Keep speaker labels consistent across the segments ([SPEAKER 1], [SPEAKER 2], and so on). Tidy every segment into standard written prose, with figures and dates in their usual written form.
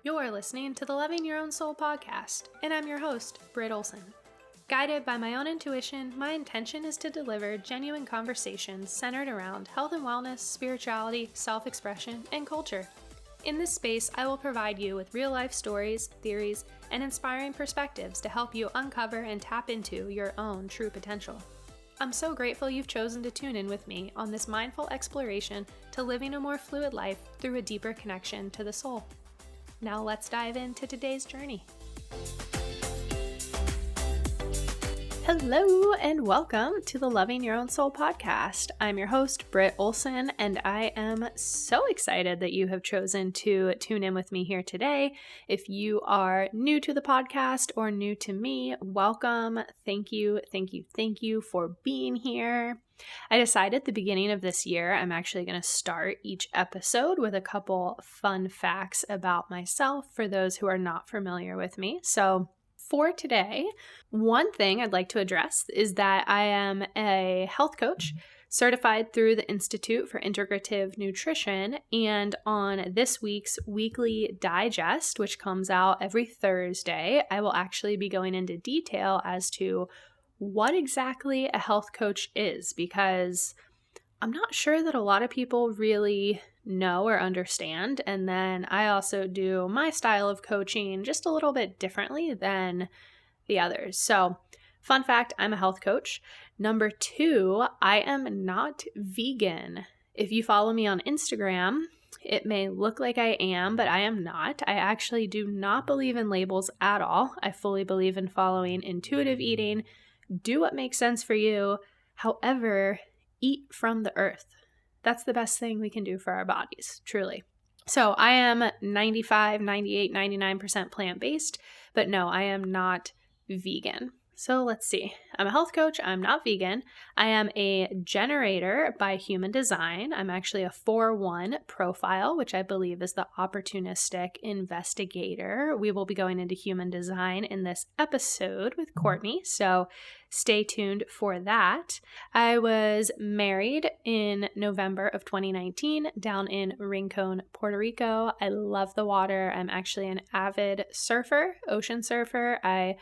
[SPEAKER 1] You're listening to the Loving Your Own Soul podcast, and I'm your host, Britt Olson. Guided by my own intuition, my intention is to deliver genuine conversations centered around health and wellness, spirituality, self-expression, and culture. In this space, I will provide you with real-life stories, theories, and inspiring perspectives to help you uncover and tap into your own true potential. I'm so grateful you've chosen to tune in with me on this mindful exploration to living a more fluid life through a deeper connection to the soul. Now let's dive into today's journey. Hello and welcome to the Loving Your Own Soul podcast. I'm your host, Britt Olson, and I am so excited that you have chosen to tune in with me here today. If you are new to the podcast or new to me, welcome. Thank you for being here. I decided at the beginning of this year, I'm actually going to start each episode with a couple fun facts about myself for those who are not familiar with me. So for today, one thing I'd like to address is that I am a health coach certified through the Institute for Integrative Nutrition, and on this week's weekly digest, which comes out every Thursday, I will actually be going into detail as to what exactly a health coach is, because I'm not sure that a lot of people really know or understand. And then I also do my style of coaching just a little bit differently than the others. So, fun fact, I'm a health coach. Number 2, I am not vegan. If you follow me on Instagram, it may look like I am, but I am not. I actually do not believe in labels at all. I fully believe in following intuitive eating. Do what makes sense for you. However, eat from the earth. That's the best thing we can do for our bodies, truly. So I am 95, 98, 99% plant-based, but no, I am not vegan. So let's see. I'm a health coach. I'm not vegan. I am a generator by human design. I'm actually a 4-1 profile, which I believe is the opportunistic investigator. We will be going into human design in this episode with Cortney, so stay tuned for that. I was married in November of 2019 down in Rincon, Puerto Rico. I love the water. I'm actually an avid surfer, ocean surfer. I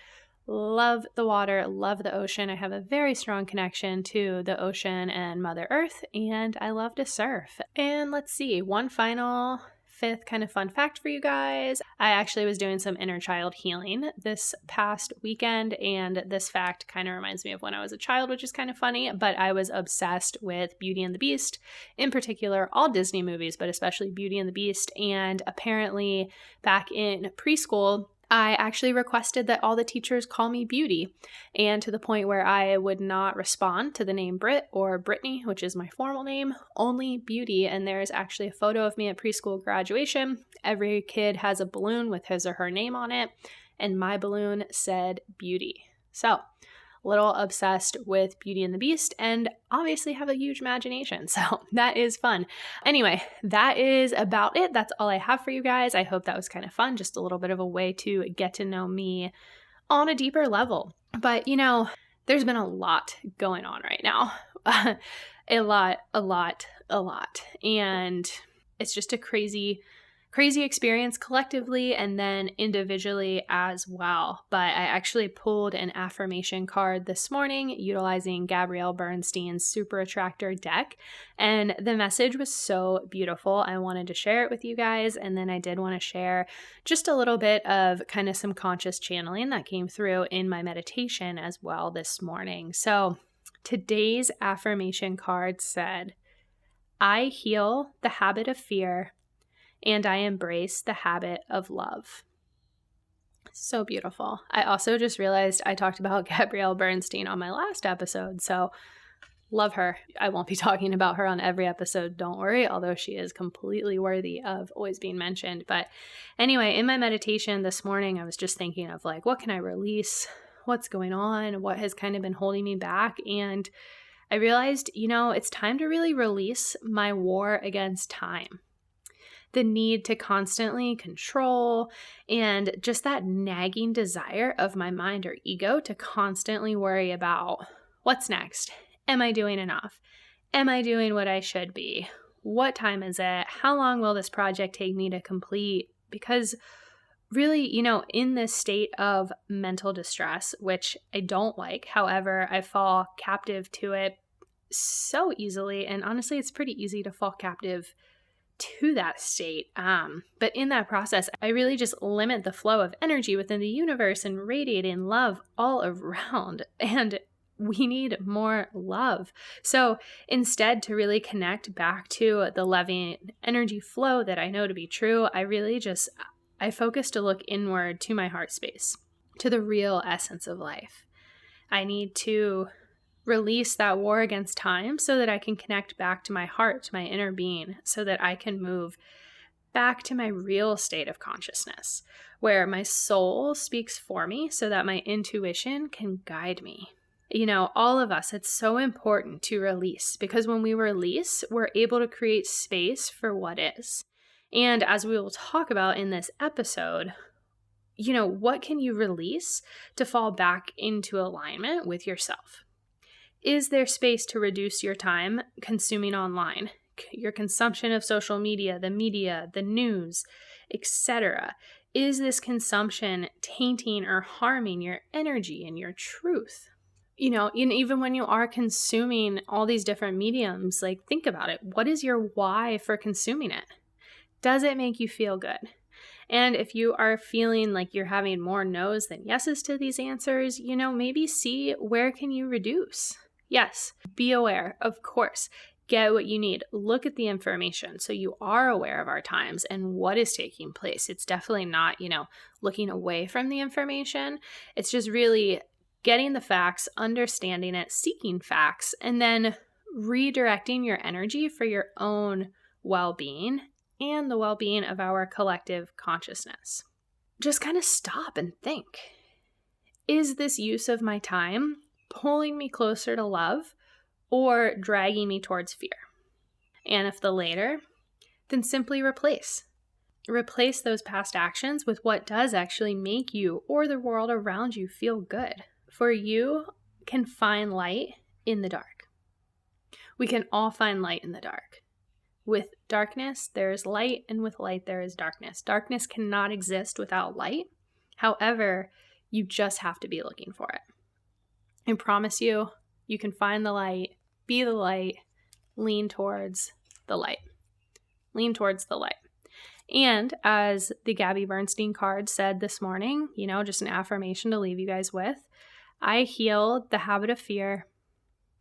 [SPEAKER 1] love the water, love the ocean. I have a very strong connection to the ocean and Mother Earth, and I love to surf. And let's see, one final 5th kind of fun fact for you guys. I actually was doing some inner child healing this past weekend, and this fact kind of reminds me of when I was a child, which is kind of funny, but I was obsessed with Beauty and the Beast, in particular, all Disney movies, but especially Beauty and the Beast. And apparently back in preschool, I actually requested that all the teachers call me Beauty, and to the point where I would not respond to the name Britt or Brittany, which is my formal name, only Beauty. And there's actually a photo of me at preschool graduation. Every kid has a balloon with his or her name on it, and my balloon said Beauty. So, a little obsessed with Beauty and the Beast, and obviously have a huge imagination, so that is fun. Anyway, that is about it. That's all I have for you guys. I hope that was kind of fun, just a little bit of a way to get to know me on a deeper level. But, there's been a lot going on right now. a lot. And it's just a crazy experience collectively and then individually as well. But I actually pulled an affirmation card this morning utilizing Gabrielle Bernstein's Super Attractor deck, and the message was so beautiful. I wanted to share it with you guys, and then I did want to share just a little bit of kind of some conscious channeling that came through in my meditation as well this morning. So today's affirmation card said, "I heal the habit of fear, and I embrace the habit of love." So beautiful. I also just realized I talked about Gabrielle Bernstein on my last episode, so love her. I won't be talking about her on every episode, don't worry, although she is completely worthy of always being mentioned. But anyway, in my meditation this morning, I was just thinking of what can I release? What's going on? What has kind of been holding me back? And I realized, it's time to really release my war against time. The need to constantly control and just that nagging desire of my mind or ego to constantly worry about what's next. Am I doing enough? Am I doing what I should be? What time is it? How long will this project take me to complete? Because really, in this state of mental distress, which I don't like. However, I fall captive to it so easily. And honestly, it's pretty easy to fall captive to that state. But in that process, I really just limit the flow of energy within the universe and radiating love all around. And we need more love. So instead, to really connect back to the loving energy flow that I know to be true, I focus to look inward to my heart space, to the real essence of life. I need to release that war against time so that I can connect back to my heart, to my inner being, so that I can move back to my real state of consciousness, where my soul speaks for me so that my intuition can guide me. All of us, it's so important to release, because when we release, we're able to create space for what is. And as we will talk about in this episode, what can you release to fall back into alignment with yourself? Is there space to reduce your time consuming online, your consumption of social media, the news, etc.? Is this consumption tainting or harming your energy and your truth? Even when you are consuming all these different mediums, think about it. What is your why for consuming it? Does it make you feel good? And if you are feeling like you're having more no's than yeses to these answers, maybe see where can you reduce? Yes, be aware, of course. Get what you need. Look at the information so you are aware of our times and what is taking place. It's definitely not, looking away from the information. It's just really getting the facts, understanding it, seeking facts, and then redirecting your energy for your own well-being and the well-being of our collective consciousness. Just kind of stop and think. Is this use of my time pulling me closer to love or dragging me towards fear? And if the latter, then simply replace. Replace those past actions with what does actually make you or the world around you feel good. For you can find light in the dark. We can all find light in the dark. With darkness, there is light, and with light, there is darkness. Darkness cannot exist without light. However, you just have to be looking for it. I promise you, you can find the light, be the light, lean towards the light. Lean towards the light. And as the Gabby Bernstein card said this morning, just an affirmation to leave you guys with, I heal the habit of fear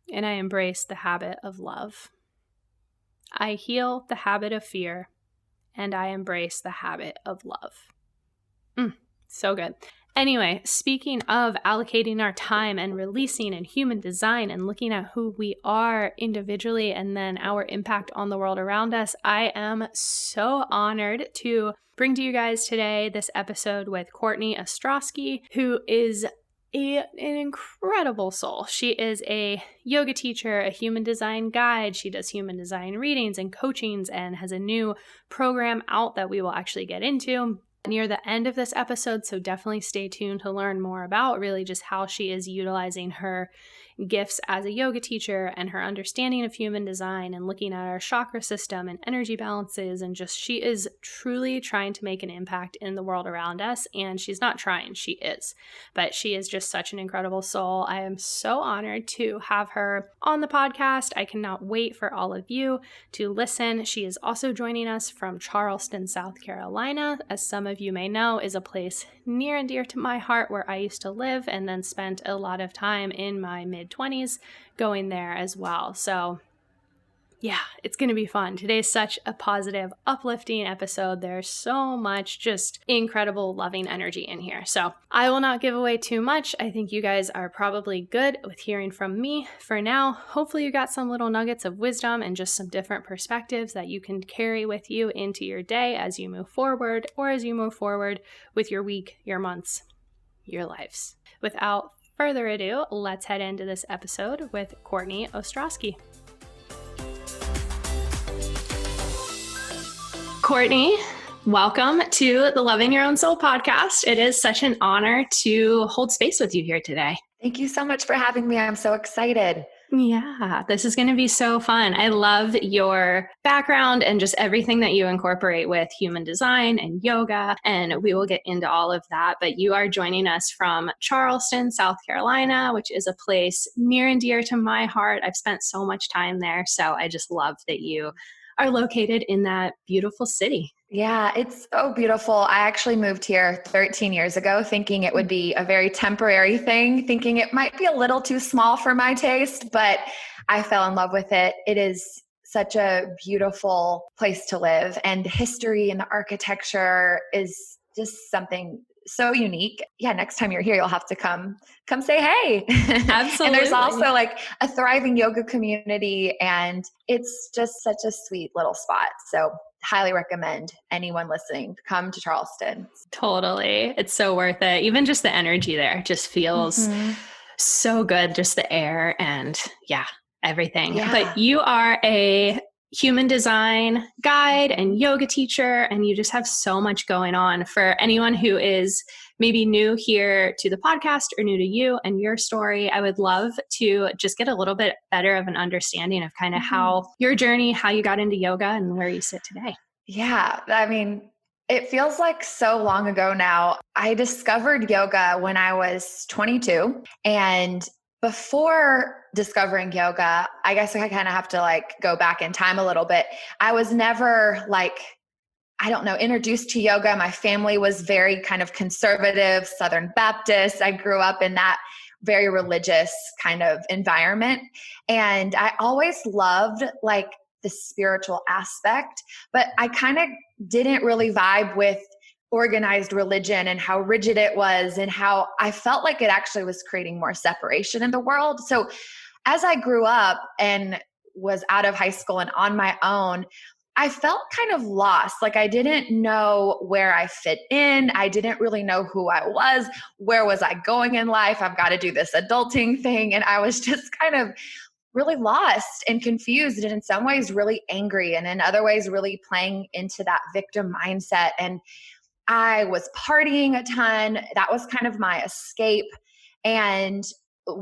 [SPEAKER 1] and I embrace the habit of love. I heal the habit of fear and I embrace the habit of love. So good. Anyway, speaking of allocating our time and releasing and human design and looking at who we are individually and then our impact on the world around us, I am so honored to bring to you guys today this episode with Cortney Ostrosky, who is an incredible soul. She is a yoga teacher, a human design guide. She does human design readings and coachings and has a new program out that we will actually get into near the end of this episode. So definitely stay tuned to learn more about really just how she is utilizing her gifts as a yoga teacher and her understanding of human design and looking at our chakra system and energy balances. And just, she is truly trying to make an impact in the world around us. And she's not trying, she is. But she is just such an incredible soul. I am so honored to have her on the podcast. I cannot wait for all of you to listen. She is also joining us from Charleston, South Carolina. As some of you may know, is a place near and dear to my heart where I used to live and then spent a lot of time in my mid-20s going there as well. So yeah, it's going to be fun. Today's such a positive, uplifting episode. There's so much just incredible, loving energy in here. So I will not give away too much. I think you guys are probably good with hearing from me for now. Hopefully you got some little nuggets of wisdom and just some different perspectives that you can carry with you into your day as you move forward or as you move forward with your week, your months, your lives. Without further ado, let's head into this episode with Cortney Ostrosky. Cortney, welcome to the Loving Your Own Soul podcast. It is such an honor to hold space with you here today.
[SPEAKER 2] Thank you so much for having me. I'm so excited.
[SPEAKER 1] Yeah, this is going to be so fun. I love your background and just everything that you incorporate with human design and yoga. And we will get into all of that. But you are joining us from Charleston, South Carolina, which is a place near and dear to my heart. I've spent so much time there. So I just love that you are located in that beautiful city.
[SPEAKER 2] Yeah, it's so beautiful. I actually moved here 13 years ago thinking it would be a very temporary thing, thinking it might be a little too small for my taste, but I fell in love with it. It is such a beautiful place to live, and the history and the architecture is just something so unique. Yeah, next time you're here, you'll have to come say hey.
[SPEAKER 1] Absolutely.
[SPEAKER 2] And there's also like a thriving yoga community, and it's just such a sweet little spot. So highly recommend anyone listening to come to Charleston.
[SPEAKER 1] Totally. It's so worth it. Even just the energy there just feels so good. Just the air and everything.
[SPEAKER 2] Yeah.
[SPEAKER 1] But you are a human design guide and yoga teacher, and you just have so much going on. For anyone who is maybe new here to the podcast or new to you and your story, I would love to just get a little bit better of an understanding of kind of how your journey, how you got into yoga and where you sit today.
[SPEAKER 2] Yeah. I mean, it feels like so long ago now. I discovered yoga when I was 22, and before discovering yoga, I guess I kind of have to like go back in time a little bit. I was never introduced to yoga. My family was very kind of conservative, Southern Baptist. I grew up in that very religious kind of environment. And I always loved like the spiritual aspect, but I kind of didn't really vibe with organized religion and how rigid it was, and how I felt like it actually was creating more separation in the world. So as I grew up and was out of high school and on my own, I felt kind of lost. Like I didn't know where I fit in. I didn't really know who I was. Where was I going in life? I've got to do this adulting thing. And I was just kind of really lost and confused, and in some ways really angry, and in other ways really playing into that victim mindset. And I was partying a ton. That was kind of my escape and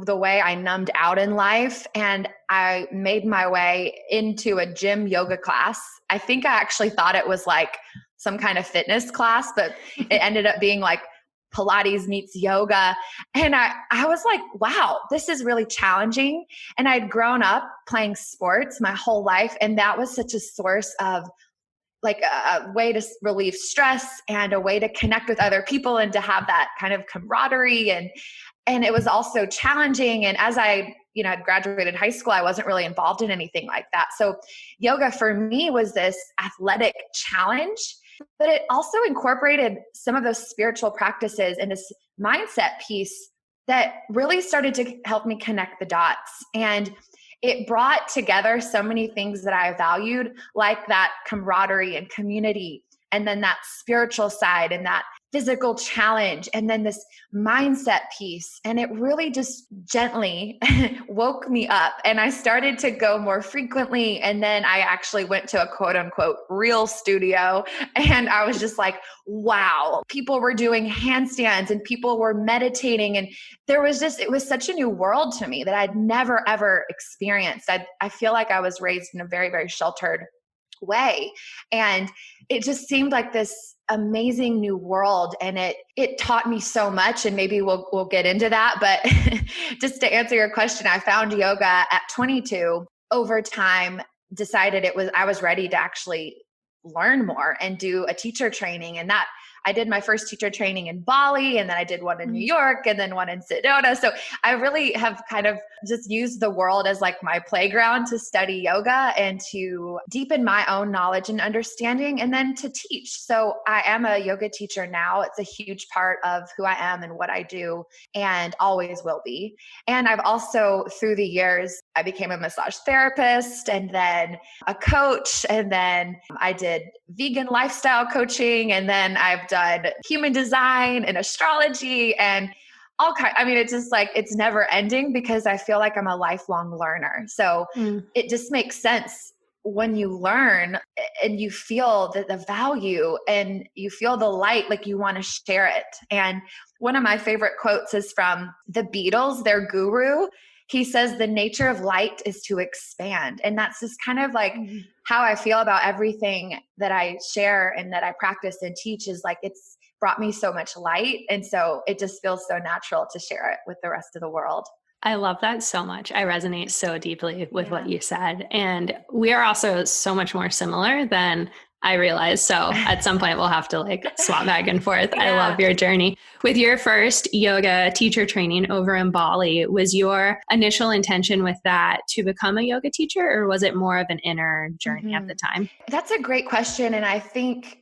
[SPEAKER 2] the way I numbed out in life. And I made my way into a gym yoga class. I think I actually thought it was like some kind of fitness class, but it ended up being like Pilates meets yoga. And I was like, wow, this is really challenging. And I'd grown up playing sports my whole life. And that was such a source of like a way to relieve stress and a way to connect with other people and to have that kind of camaraderie. And it was also challenging. And as I, had graduated high school, I wasn't really involved in anything like that. So yoga for me was this athletic challenge, but it also incorporated some of those spiritual practices and this mindset piece that really started to help me connect the dots. And it brought together so many things that I valued, like that camaraderie and community, and then that spiritual side and that physical challenge, and then this mindset piece. And it really just gently woke me up. And I started to go more frequently. And then I actually went to a quote unquote real studio. And I was just like, wow, people were doing handstands and people were meditating. And it was such a new world to me that I'd never, ever experienced. I feel like I was raised in a very, very sheltered way. And it just seemed like this amazing new world. And it taught me so much. And maybe we'll get into that. But just to answer your question, I found yoga at 22. Over time, decided I was ready to actually learn more and do a teacher training. And that I did my first teacher training in Bali, and then I did one in New York, and then one in Sedona. So I really have kind of just used the world as like my playground to study yoga and to deepen my own knowledge and understanding, and then to teach. So I am a yoga teacher now. It's a huge part of who I am and what I do, and always will be. And I've also, through the years, I became a massage therapist, and then a coach, and then I did vegan lifestyle coaching, and then I've done human design and astrology and all kinds. I mean, it's just like, it's never ending because I feel like I'm a lifelong learner. So it just makes sense when you learn and you feel the value and you feel the light, like you want to share it. And one of my favorite quotes is from the Beatles, their guru. he says the nature of light is to expand. And that's just kind of like how I feel about everything that I share and that I practice and teach, is like, it's brought me so much light. And so it just feels so natural to share it with the rest of the world.
[SPEAKER 1] I love that so much. I resonate so deeply with what you said. And we are also so much more similar than I realized. So at some point we'll have to like swap back and forth. I love your journey. With your first yoga teacher training over in Bali, was your initial intention with that to become a yoga teacher, or was it more of an inner journey at the time?
[SPEAKER 2] That's a great question. And I think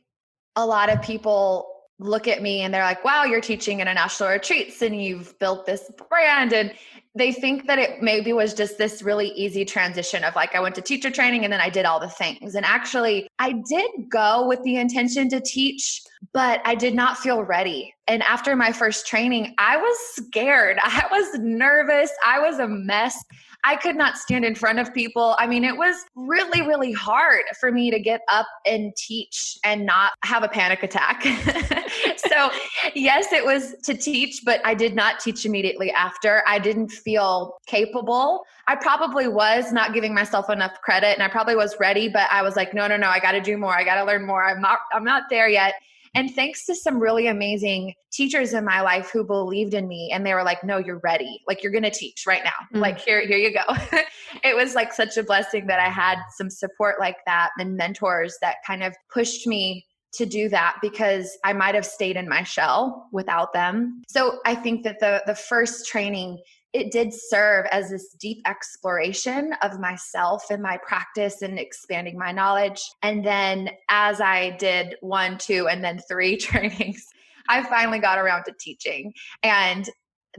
[SPEAKER 2] a lot of people look at me and they're like, wow, you're teaching international retreats and you've built this brand. And they think that it maybe was just this really easy transition of like, I went to teacher training and then I did all the things. And actually, I did go with the intention to teach, but I did not feel ready. And after my first training, I was scared. I was nervous. I was a mess. I could not stand in front of people. I mean, it was really, really hard for me to get up and teach and not have a panic attack. So yes, it was to teach, but I did not teach immediately after. I didn't feel capable. I probably was not giving myself enough credit, and I probably was ready, but I was like, no, I got to do more. I got to learn more. I'm not there yet. And thanks to some really amazing teachers in my life who believed in me, and they were like, no, you're ready. Like, you're going to teach right now. Like, here you go. It was like such a blessing that I had some support like that and mentors that kind of pushed me to do that, because I might have stayed in my shell without them. So I think that the first training, it did serve as this deep exploration of myself and my practice and expanding my knowledge. And then as I did 1, 2, and then 3 trainings, I finally got around to teaching. And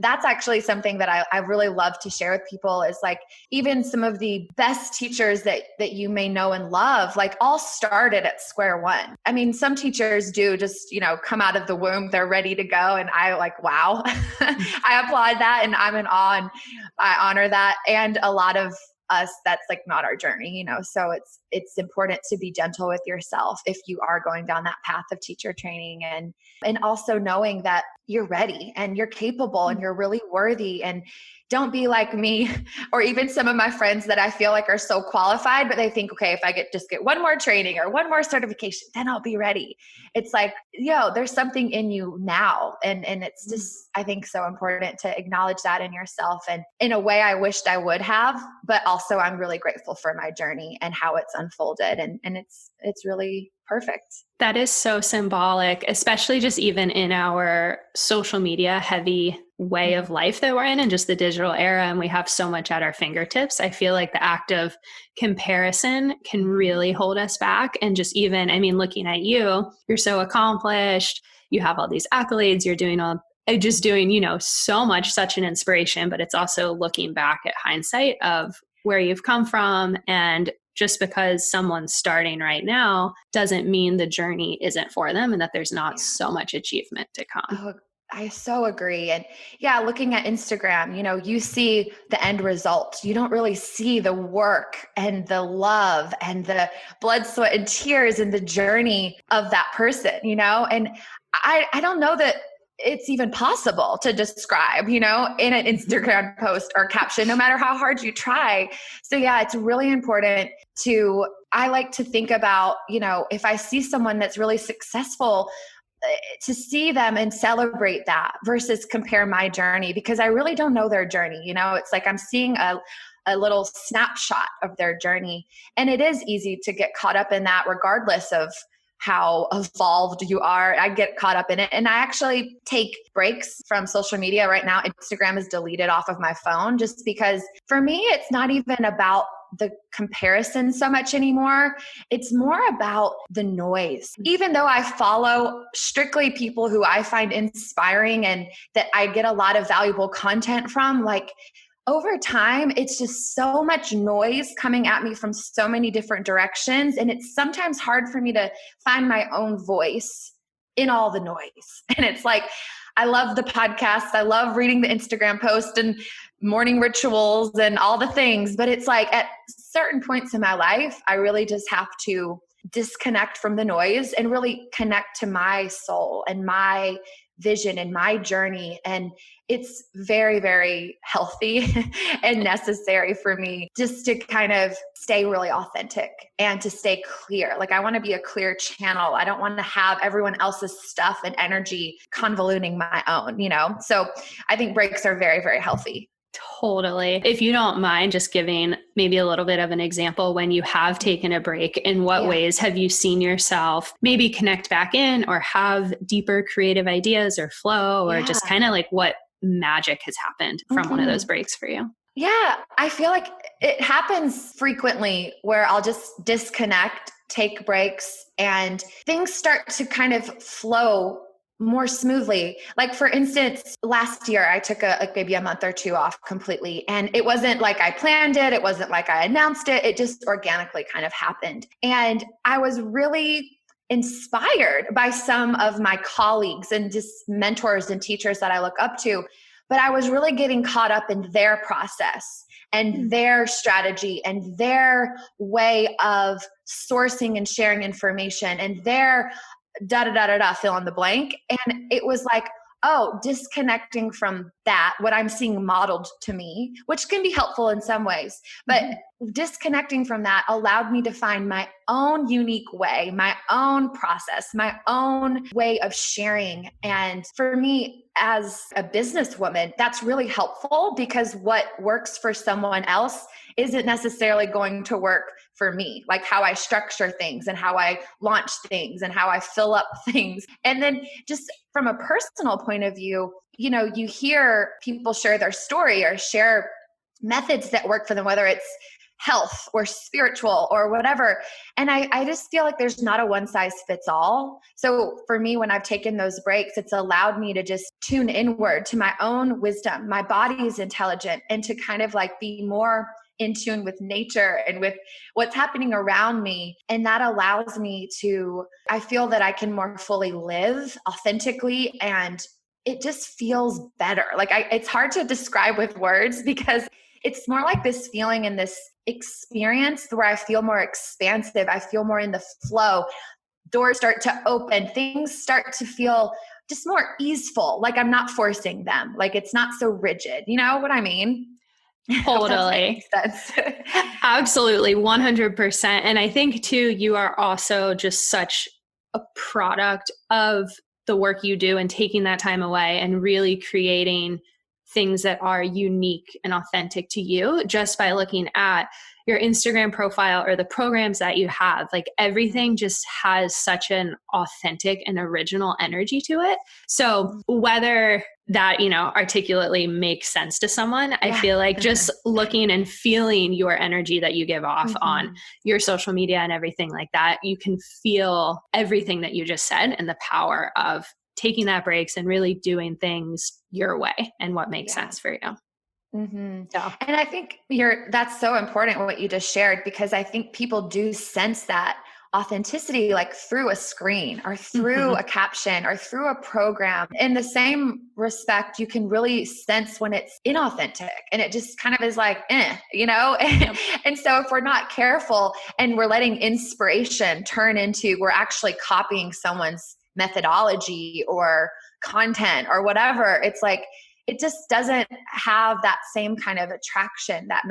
[SPEAKER 2] that's actually something that I really love to share with people, is like, even some of the best teachers that you may know and love, like, all started at square one. I mean, some teachers do just, come out of the womb, they're ready to go. And I like, wow, I applaud that. And I'm in awe and I honor that. And a lot of us, that's like not our journey, so it's important to be gentle with yourself if you are going down that path of teacher training, and also knowing that you're ready and you're capable and you're really worthy. And don't be like me or even some of my friends that I feel like are so qualified, but they think, okay, if I just get one more training or one more certification, then I'll be ready. It's like, there's something in you now. And it's just, I think, so important to acknowledge that in yourself. And in a way I wished I would have, but also I'm really grateful for my journey and how it's unfolded. And it's really perfect.
[SPEAKER 1] That is so symbolic, especially just even in our social media heavy way of life that we're in, and just the digital era. And we have so much at our fingertips. I feel like the act of comparison can really hold us back. And just even, looking at you, you're so accomplished. You have all these accolades. You're doing so much, such an inspiration, but it's also looking back at hindsight of where you've come from. And just because someone's starting right now doesn't mean the journey isn't for them and that there's not so much achievement to come.
[SPEAKER 2] Oh, I so agree. And looking at Instagram, you see the end result. You don't really see the work and the love and the blood, sweat, and tears and the journey of that person, and I don't know that it's even possible to describe, in an Instagram post or caption, no matter how hard you try. So it's really important I like to think about, if I see someone that's really successful, to see them and celebrate that versus compare my journey, because I really don't know their journey. It's like I'm seeing a little snapshot of their journey. And it is easy to get caught up in that regardless of how evolved you are. I get caught up in it. And I actually take breaks from social media right now. Instagram is deleted off of my phone just because for me, it's not even about the comparison so much anymore. It's more about the noise. Even though I follow strictly people who I find inspiring and that I get a lot of valuable content from, like, over time, it's just so much noise coming at me from so many different directions. And it's sometimes hard for me to find my own voice in all the noise. And it's like, I love the podcast. I love reading the Instagram post and morning rituals and all the things. But it's like at certain points in my life, I really just have to disconnect from the noise and really connect to my soul and my vision and my journey. And it's very, very healthy and necessary for me just to kind of stay really authentic and to stay clear. Like I want to be a clear channel. I don't want to have everyone else's stuff and energy convoluting my own, you know? So I think breaks are very, very healthy.
[SPEAKER 1] Totally. If you don't mind just giving maybe a little bit of an example when you have taken a break, in what ways have you seen yourself maybe connect back in or have deeper creative ideas or flow or just kind of like what magic has happened from one of those breaks for you?
[SPEAKER 2] Yeah, I feel like it happens frequently where I'll just disconnect, take breaks, and things start to kind of flow more smoothly. Like for instance, last year I took maybe a month or two off completely, and it wasn't like I planned it. It wasn't like I announced it. It just organically kind of happened. And I was really inspired by some of my colleagues and just mentors and teachers that I look up to. But I was really getting caught up in their process and their strategy and their way of sourcing and sharing information and their fill in the blank. And it was like, oh, disconnecting from that, what I'm seeing modeled to me, which can be helpful in some ways, but disconnecting from that allowed me to find my own unique way, my own process, my own way of sharing. And for me as a businesswoman, that's really helpful because what works for someone else isn't necessarily going to work for me, like how I structure things and how I launch things and how I fill up things. And then just from a personal point of view, you know, you hear people share their story or share methods that work for them, whether it's health or spiritual or whatever. And I just feel like there's not a one size fits all. So for me, when I've taken those breaks, it's allowed me to just tune inward to my own wisdom. My body is intelligent, and to kind of like be more in tune with nature and with what's happening around me. And that allows me to, I feel that I can more fully live authentically, and it just feels better. Like it's hard to describe with words because it's more like this feeling and this experience where I feel more expansive. I feel more in the flow. Doors start to open. Things start to feel just more easeful. Like I'm not forcing them. Like it's not so rigid. You know what I mean?
[SPEAKER 1] Totally. Absolutely. 100%. And I think too, you are also just such a product of the work you do and taking that time away and really creating things that are unique and authentic to you just by looking at your Instagram profile or the programs that you have. Like everything just has such an authentic and original energy to it. So whether that, you know, articulately makes sense to someone, I feel like just looking and feeling your energy that you give off on your social media and everything like that, you can feel everything that you just said and the power of taking that breaks and really doing things your way and what makes sense for you.
[SPEAKER 2] And I think that's so important what you just shared, because I think people do sense that authenticity like through a screen or through a caption or through a program. In the same respect, you can really sense when it's inauthentic and it just kind of is like, you know? And so if we're not careful and we're letting inspiration turn into, we're actually copying someone's methodology or content or whatever, it's like, it just doesn't have that same kind of attraction, that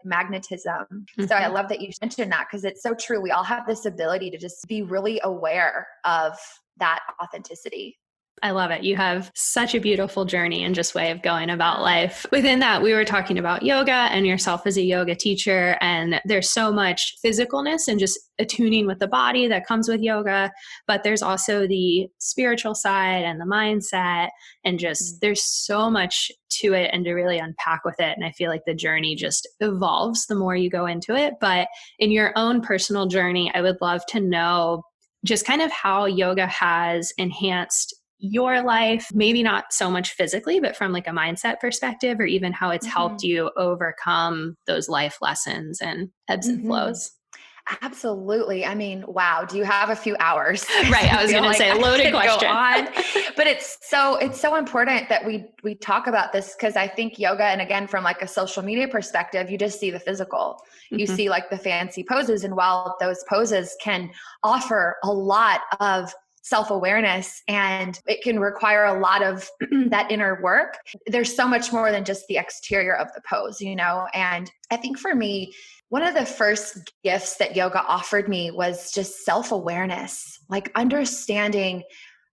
[SPEAKER 2] magnetism. So I love that you mentioned that, because it's so true. We all have this ability to just be really aware of that authenticity.
[SPEAKER 1] I love it. You have such a beautiful journey and just way of going about life. Within that, we were talking about yoga and yourself as a yoga teacher, and there's so much physicalness and just attuning with the body that comes with yoga, but there's also the spiritual side and the mindset, and just there's so much to it and to really unpack with it. And I feel like the journey just evolves the more you go into it. But in your own personal journey, I would love to know just kind of how yoga has enhanced your life, maybe not so much physically, but from like a mindset perspective, or even how it's helped you overcome those life lessons and ebbs and flows.
[SPEAKER 2] Absolutely. I mean, wow. Do you have a few hours?
[SPEAKER 1] Right. I was going to say loaded question.
[SPEAKER 2] But it's so important that we talk about this, because I think yoga, and again, from like a social media perspective, you just see the physical, you see like the fancy poses. And while those poses can offer a lot of self-awareness, and it can require a lot of that inner work. There's so much more than just the exterior of the pose, And I think for me, one of the first gifts that yoga offered me was just self-awareness, like understanding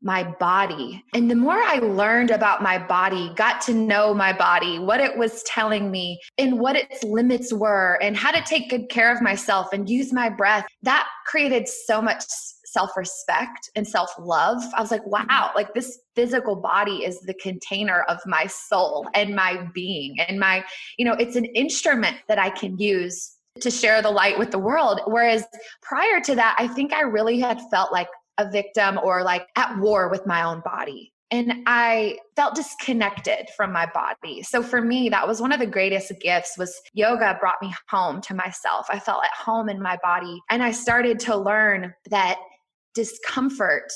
[SPEAKER 2] my body. And the more I learned about my body, got to know my body, what it was telling me and what its limits were and how to take good care of myself and use my breath, that created so much self-respect and self-love. I was like, wow, like this physical body is the container of my soul and my being and my, it's an instrument that I can use to share the light with the world. Whereas prior to that, I think I really had felt like a victim or like at war with my own body. And I felt disconnected from my body. So for me, that was one of the greatest gifts was yoga brought me home to myself. I felt at home in my body. And I started to learn that discomfort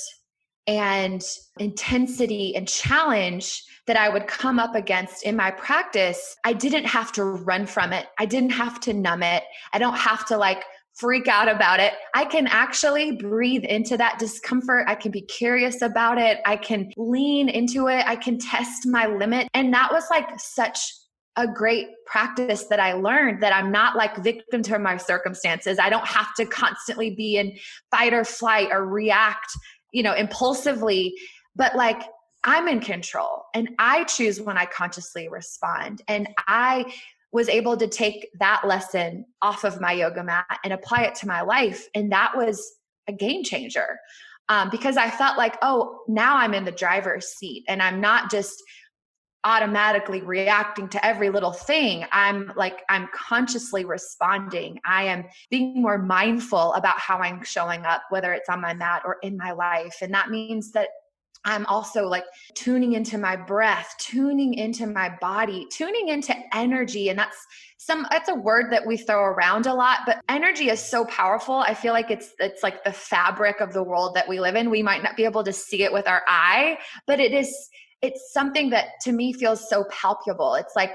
[SPEAKER 2] and intensity and challenge that I would come up against in my practice, I didn't have to run from it. I didn't have to numb it. I don't have to like freak out about it. I can actually breathe into that discomfort. I can be curious about it. I can lean into it. I can test my limit. And that was like such a great practice that I learned, that I'm not like victim to my circumstances. I don't have to constantly be in fight or flight or react, impulsively, but like I'm in control and I choose when I consciously respond. And I was able to take that lesson off of my yoga mat and apply it to my life. And that was a game changer because I felt like, oh, now I'm in the driver's seat and I'm not just automatically reacting to every little thing. I'm consciously responding. I am being more mindful about how I'm showing up, whether it's on my mat or in my life. And that means that I'm also like tuning into my breath, tuning into my body, tuning into energy. And that's a word that we throw around a lot, but energy is so powerful. I feel like it's like the fabric of the world that we live in. We might not be able to see it with our eye, but it's something that to me feels so palpable. It's like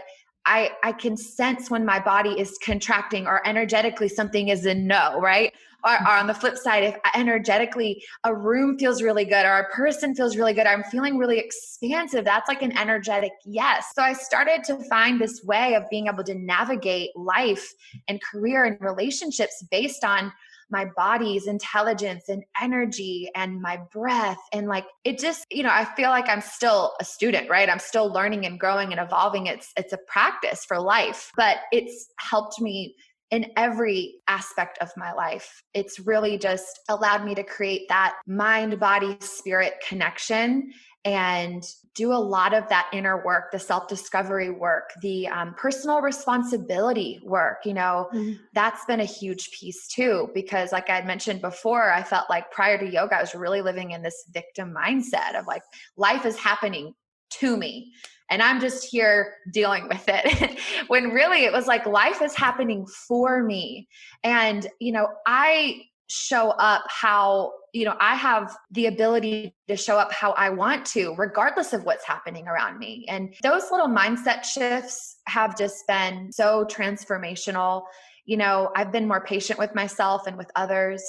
[SPEAKER 2] I can sense when my body is contracting or energetically something is a no, right? Or on the flip side, if energetically a room feels really good or a person feels really good, I'm feeling really expansive, that's like an energetic yes. So I started to find this way of being able to navigate life and career and relationships based on my body's intelligence and energy and my breath. And like, it just, I feel like I'm still a student, right? I'm still learning and growing and evolving. It's a practice for life, but it's helped me in every aspect of my life. It's really just allowed me to create that mind, body, spirit connection and do a lot of that inner work, the self-discovery work, the personal responsibility work. That's been a huge piece too, because like I had mentioned before, I felt like prior to yoga, I was really living in this victim mindset of like, life is happening to me and I'm just here dealing with it. When really it was like, life is happening for me. And, I show up how, I have the ability to show up how I want to, regardless of what's happening around me. And those little mindset shifts have just been so transformational. I've been more patient with myself and with others.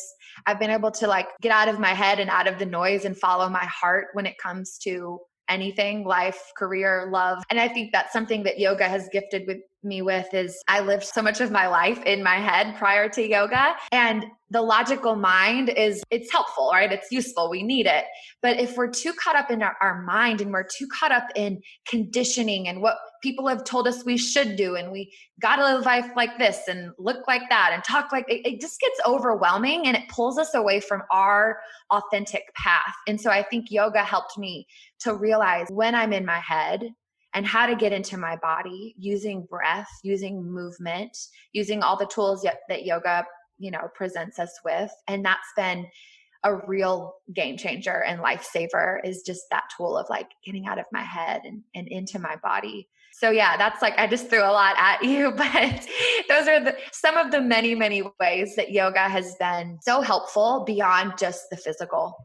[SPEAKER 2] I've been able to like get out of my head and out of the noise and follow my heart when it comes to anything, life, career, love. And I think that's something that yoga has gifted me with is I lived so much of my life in my head prior to yoga. And the logical mind it's helpful, right? It's useful. We need it. But if we're too caught up in our mind and we're too caught up in conditioning and what people have told us we should do, and we got to live life like this and look like that and talk like it just gets overwhelming and it pulls us away from our authentic path. And so I think yoga helped me to realize when I'm in my head and how to get into my body using breath, using movement, using all the tools that yoga, presents us with. And that's been a real game changer and lifesaver, is just that tool of like getting out of my head and into my body. So yeah, that's like, I just threw a lot at you, but those are some of the many, many ways that yoga has been so helpful beyond just the physical.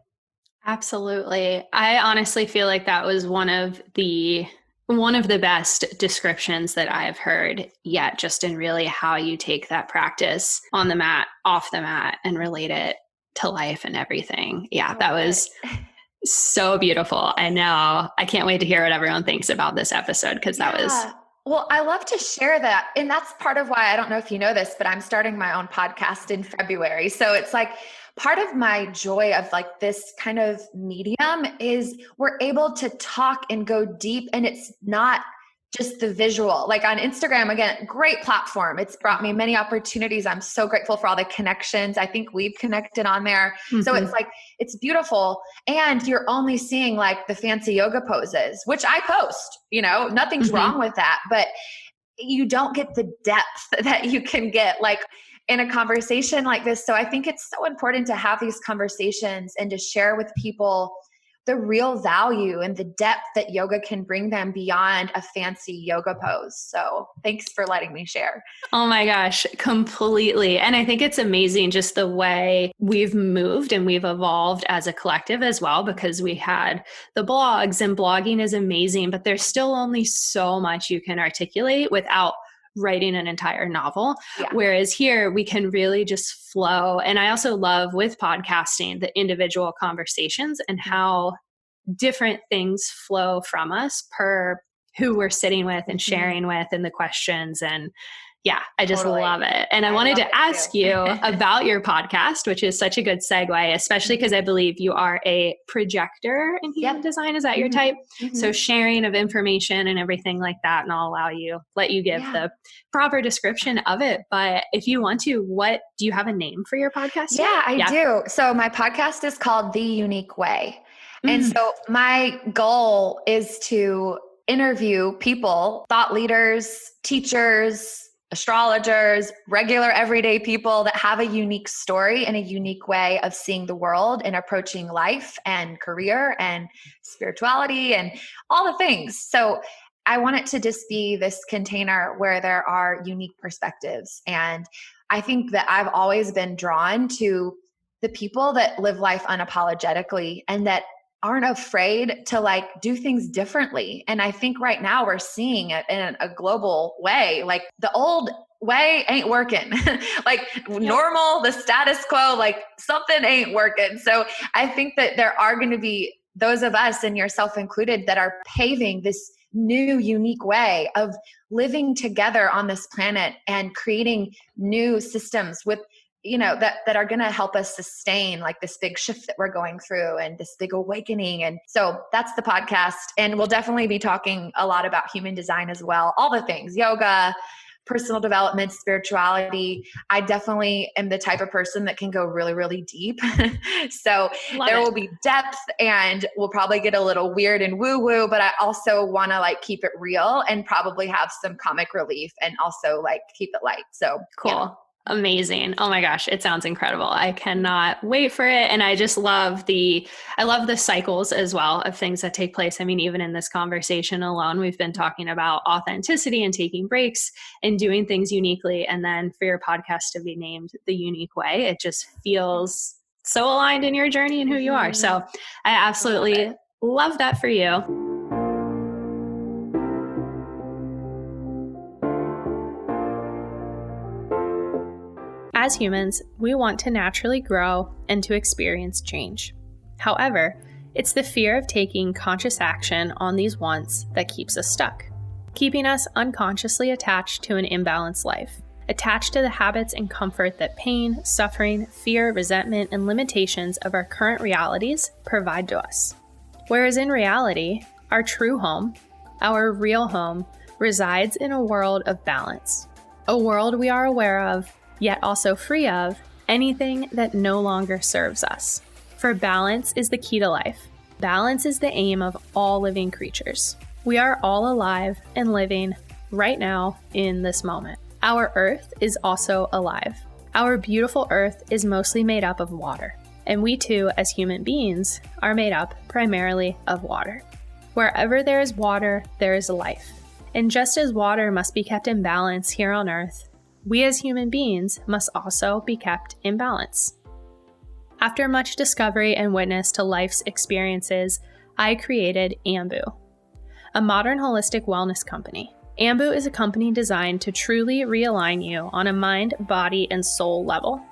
[SPEAKER 1] Absolutely. I honestly feel like that was one of the best descriptions that I have heard yet, just in really how you take that practice on the mat, off the mat, and relate it to life and everything. Yeah, that was so beautiful. I know. I can't wait to hear what everyone thinks about this episode because that was.
[SPEAKER 2] Well, I love to share that. And that's part of why, I don't know if you know this, but I'm starting my own podcast in February. So it's like part of my joy of like this kind of medium is we're able to talk and go deep, and it's not just the visual. Like on Instagram, again, great platform. It's brought me many opportunities. I'm so grateful for all the connections. I think we've connected on there. Mm-hmm. So it's like, it's beautiful. And you're only seeing like the fancy yoga poses, which I post, nothing's wrong with that, but you don't get the depth that you can get like in a conversation like this. So I think it's so important to have these conversations and to share with people the real value and the depth that yoga can bring them beyond a fancy yoga pose. So thanks for letting me share.
[SPEAKER 1] Oh my gosh, completely. And I think it's amazing just the way we've moved and we've evolved as a collective as well, because we had the blogs, and blogging is amazing, but there's still only so much you can articulate without writing an entire novel. Yeah. Whereas here we can really just flow. And I also love with podcasting, the individual conversations and how different things flow from us per who we're sitting with and sharing with and the questions. And yeah, I just love it. And I wanted to ask you about your podcast, which is such a good segue, especially because I believe you are a projector in human design. Is that your type? So sharing of information and everything like that, and I'll let you give the proper description of it. But if you want to, do you have a name for your podcast?
[SPEAKER 2] Yeah, I do. So my podcast is called The Unique Way. And so my goal is to interview people, thought leaders, teachers, astrologers, regular everyday people that have a unique story and a unique way of seeing the world and approaching life and career and spirituality and all the things. So I want it to just be this container where there are unique perspectives. And I think that I've always been drawn to the people that live life unapologetically and that aren't afraid to like do things differently. And I think right now we're seeing it in a global way. Like the old way ain't working. Like normal, the status quo, like something ain't working. So I think that there are going to be those of us, and yourself included, that are paving this new, unique way of living together on this planet and creating new systems with that are going to help us sustain like this big shift that we're going through and this big awakening. And so that's the podcast. And we'll definitely be talking a lot about human design as well. All the things, yoga, personal development, spirituality. I definitely am the type of person that can go really, really deep. So there will be depth, and we'll probably get a little weird and woo-woo, but I also want to like keep it real and probably have some comic relief and also like keep it light. So
[SPEAKER 1] cool. Yeah. Amazing. Oh my gosh. It sounds incredible. I cannot wait for it. And I just love the cycles as well of things that take place. I mean, even in this conversation alone, we've been talking about authenticity and taking breaks and doing things uniquely. And then for your podcast to be named The Unique Way, it just feels so aligned in your journey and who you are. So I absolutely love that for you. As humans, we want to naturally grow and to experience change. However, it's the fear of taking conscious action on these wants that keeps us stuck, keeping us unconsciously attached to an imbalanced life, attached to the habits and comfort that pain, suffering, fear, resentment, and limitations of our current realities provide to us. Whereas in reality, our true home, our real home, resides in a world of balance, a world we are aware of, yet also free of anything that no longer serves us. For balance is the key to life. Balance is the aim of all living creatures. We are all alive and living right now in this moment. Our earth is also alive. Our beautiful earth is mostly made up of water, and we too, as human beings, are made up primarily of water. Wherever there is water, there is life. And just as water must be kept in balance here on earth, we as human beings must also be kept in balance. After much discovery and witness to life's experiences, I created Ambu, a modern holistic wellness company. Ambu is a company designed to truly realign you on a mind, body, and soul level.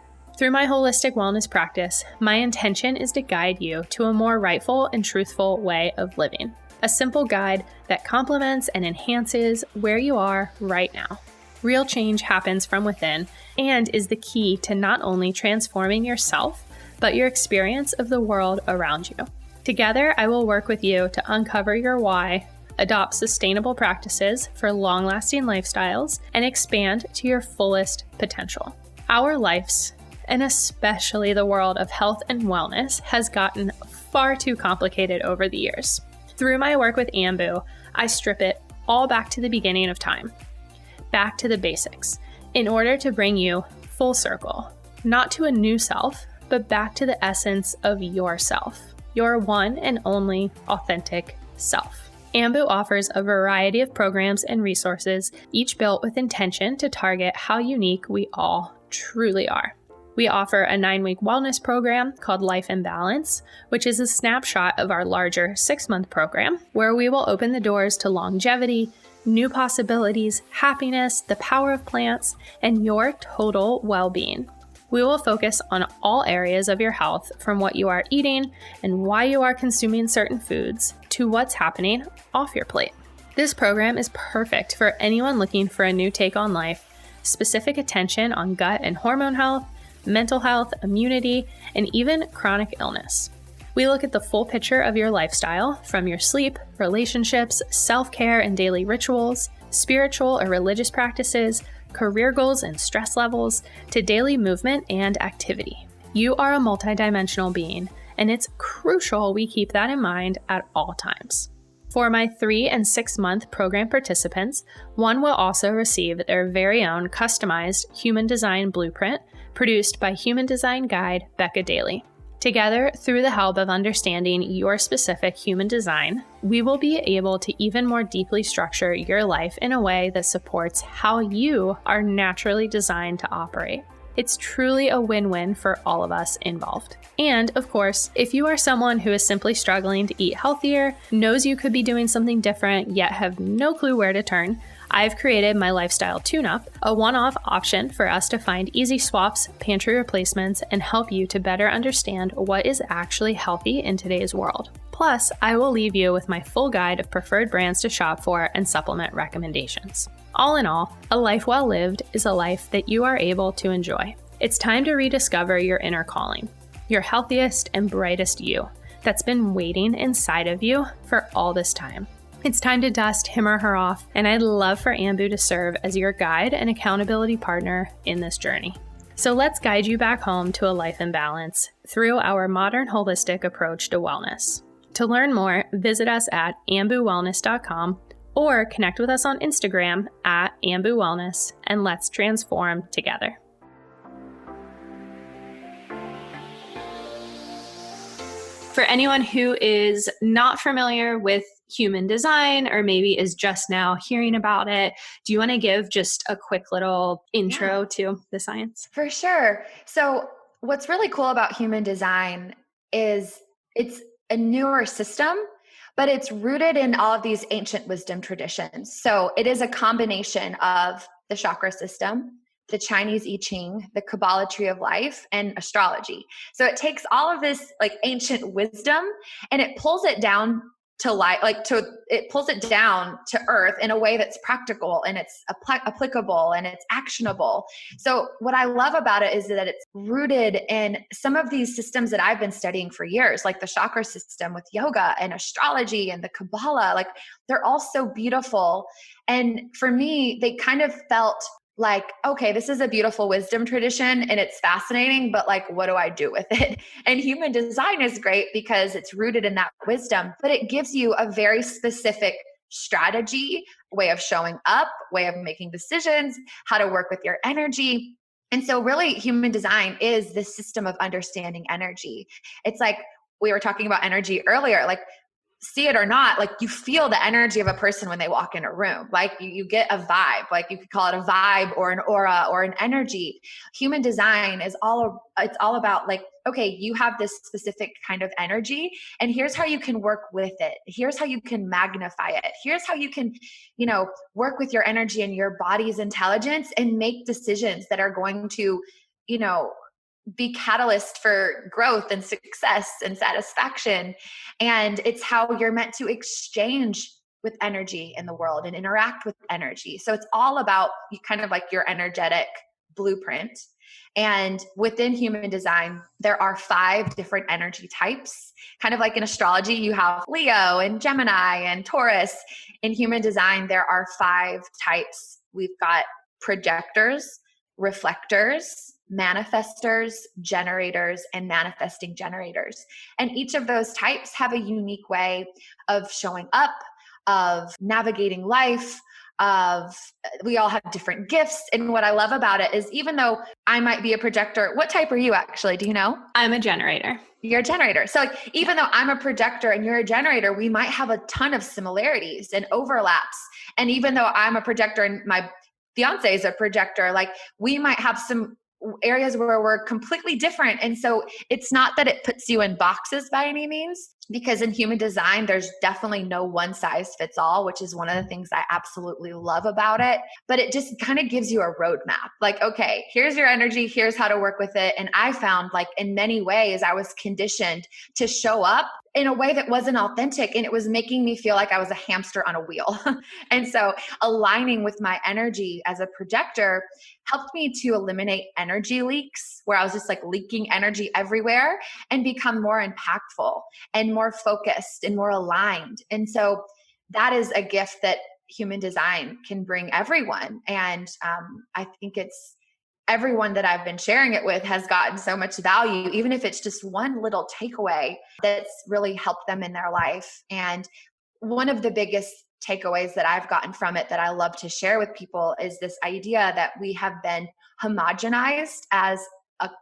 [SPEAKER 1] Through my holistic wellness practice, my intention is to guide you to a more rightful and truthful way of living. A simple guide that complements and enhances where you are right now. Real change happens from within and is the key to not only transforming yourself, but your experience of the world around you. Together, I will work with you to uncover your why, adopt sustainable practices for long-lasting lifestyles, and expand to your fullest potential. Our lives, and especially the world of health and wellness, has gotten far too complicated over the years. Through my work with Ambu, I strip it all back to the beginning of time, back to the basics, in order to bring you full circle, not to a new self, but back to the essence of yourself, your one and only authentic self. Ambu offers a variety of programs and resources, each built with intention to target how unique we all truly are. We offer a 9-week wellness program called Life in Balance, which is a snapshot of our larger 6-month program, where we will open the doors to longevity, new possibilities, happiness, the power of plants, and your total well-being. We will focus on all areas of your health, from what you are eating and why you are consuming certain foods to what's happening off your plate. This program is perfect for anyone looking for a new take on life, specific attention on gut and hormone health, mental health, immunity, and even chronic illness. We look at the full picture of your lifestyle, from your sleep, relationships, self-care and daily rituals, spiritual or religious practices, career goals and stress levels, to daily movement and activity. You are a multidimensional being, and it's crucial we keep that in mind at all times. For my 3 and 6 month program participants, one will also receive their very own customized human design blueprint produced by human design guide Becca Daly. Together, through the help of understanding your specific human design, we will be able to even more deeply structure your life in a way that supports how you are naturally designed to operate. It's truly a win-win for all of us involved. And of course, if you are someone who is simply struggling to eat healthier, knows you could be doing something different, yet have no clue where to turn, I've created my Lifestyle Tune-Up, a one-off option for us to find easy swaps, pantry replacements, and help you to better understand what is actually healthy in today's world. Plus, I will leave you with my full guide of preferred brands to shop for and supplement recommendations. All in all, a life well lived is a life that you are able to enjoy. It's time to rediscover your inner calling, your healthiest and brightest you that's been waiting inside of you for all this time. It's time to dust him or her off, and I'd love for Ambu to serve as your guide and accountability partner in this journey. So let's guide you back home to a life in balance through our modern holistic approach to wellness. To learn more, visit us at ambuwellness.com or connect with us on Instagram at ambuwellness, and let's transform together. For anyone who is not familiar with human design, or maybe is just now hearing about it, do you want to give just a quick little intro to the science?
[SPEAKER 2] For sure. So what's really cool about human design is it's a newer system, but it's rooted in all of these ancient wisdom traditions. So it is a combination of the chakra system, the Chinese I Ching, the Kabbalah tree of life, and astrology. So it takes all of this like ancient wisdom and it pulls it down to life, it pulls it down to earth in a way that's practical and it's applicable and it's actionable. So what I love about it is that it's rooted in some of these systems that I've been studying for years, like the chakra system with yoga and astrology and the Kabbalah. Like they're all so beautiful. And for me, they kind of felt like, okay, this is a beautiful wisdom tradition and it's fascinating, but like, what do I do with it? And human design is great because it's rooted in that wisdom, but it gives you a very specific strategy, way of showing up, way of making decisions, how to work with your energy. And so really human design is this system of understanding energy. It's like we were talking about energy earlier, like see it or not, like you feel the energy of a person when they walk in a room. Like you get a vibe, like you could call it a vibe or an aura or an energy. Human design is it's all about like, okay, you have this specific kind of energy and here's how you can work with it. Here's how you can magnify it. Here's how you can, work with your energy and your body's intelligence and make decisions that are going to, be catalyst for growth and success and satisfaction. And it's how you're meant to exchange with energy in the world and interact with energy. So it's all about kind of like your energetic blueprint. And within human design, there are 5 different energy types. Kind of like in astrology, you have Leo and Gemini and Taurus. In human design, there are 5 types. We've got projectors, reflectors, manifestors, generators, and manifesting generators. And each of those types have a unique way of showing up, of navigating life, we all have different gifts. And what I love about it is, even though I might be a projector, what type are you actually? Do you know?
[SPEAKER 1] I'm a generator.
[SPEAKER 2] You're a generator. So like, even though I'm a projector and you're a generator, we might have a ton of similarities and overlaps. And even though I'm a projector and my fiance is a projector, like we might have some areas where we're completely different. And so it's not that it puts you in boxes by any means, because in human design, there's definitely no one size fits all, which is one of the things I absolutely love about it. But it just kind of gives you a roadmap. Like, okay, here's your energy, here's how to work with it. And I found like in many ways, I was conditioned to show up in a way that wasn't authentic. And it was making me feel like I was a hamster on a wheel. And so aligning with my energy as a projector helped me to eliminate energy leaks, where I was just like leaking energy everywhere, and become more impactful and more focused and more aligned. And so that is a gift that human design can bring everyone. And I think it's everyone that I've been sharing it with has gotten so much value, even if it's just one little takeaway that's really helped them in their life. And one of the biggest takeaways that I've gotten from it that I love to share with people is this idea that we have been homogenized as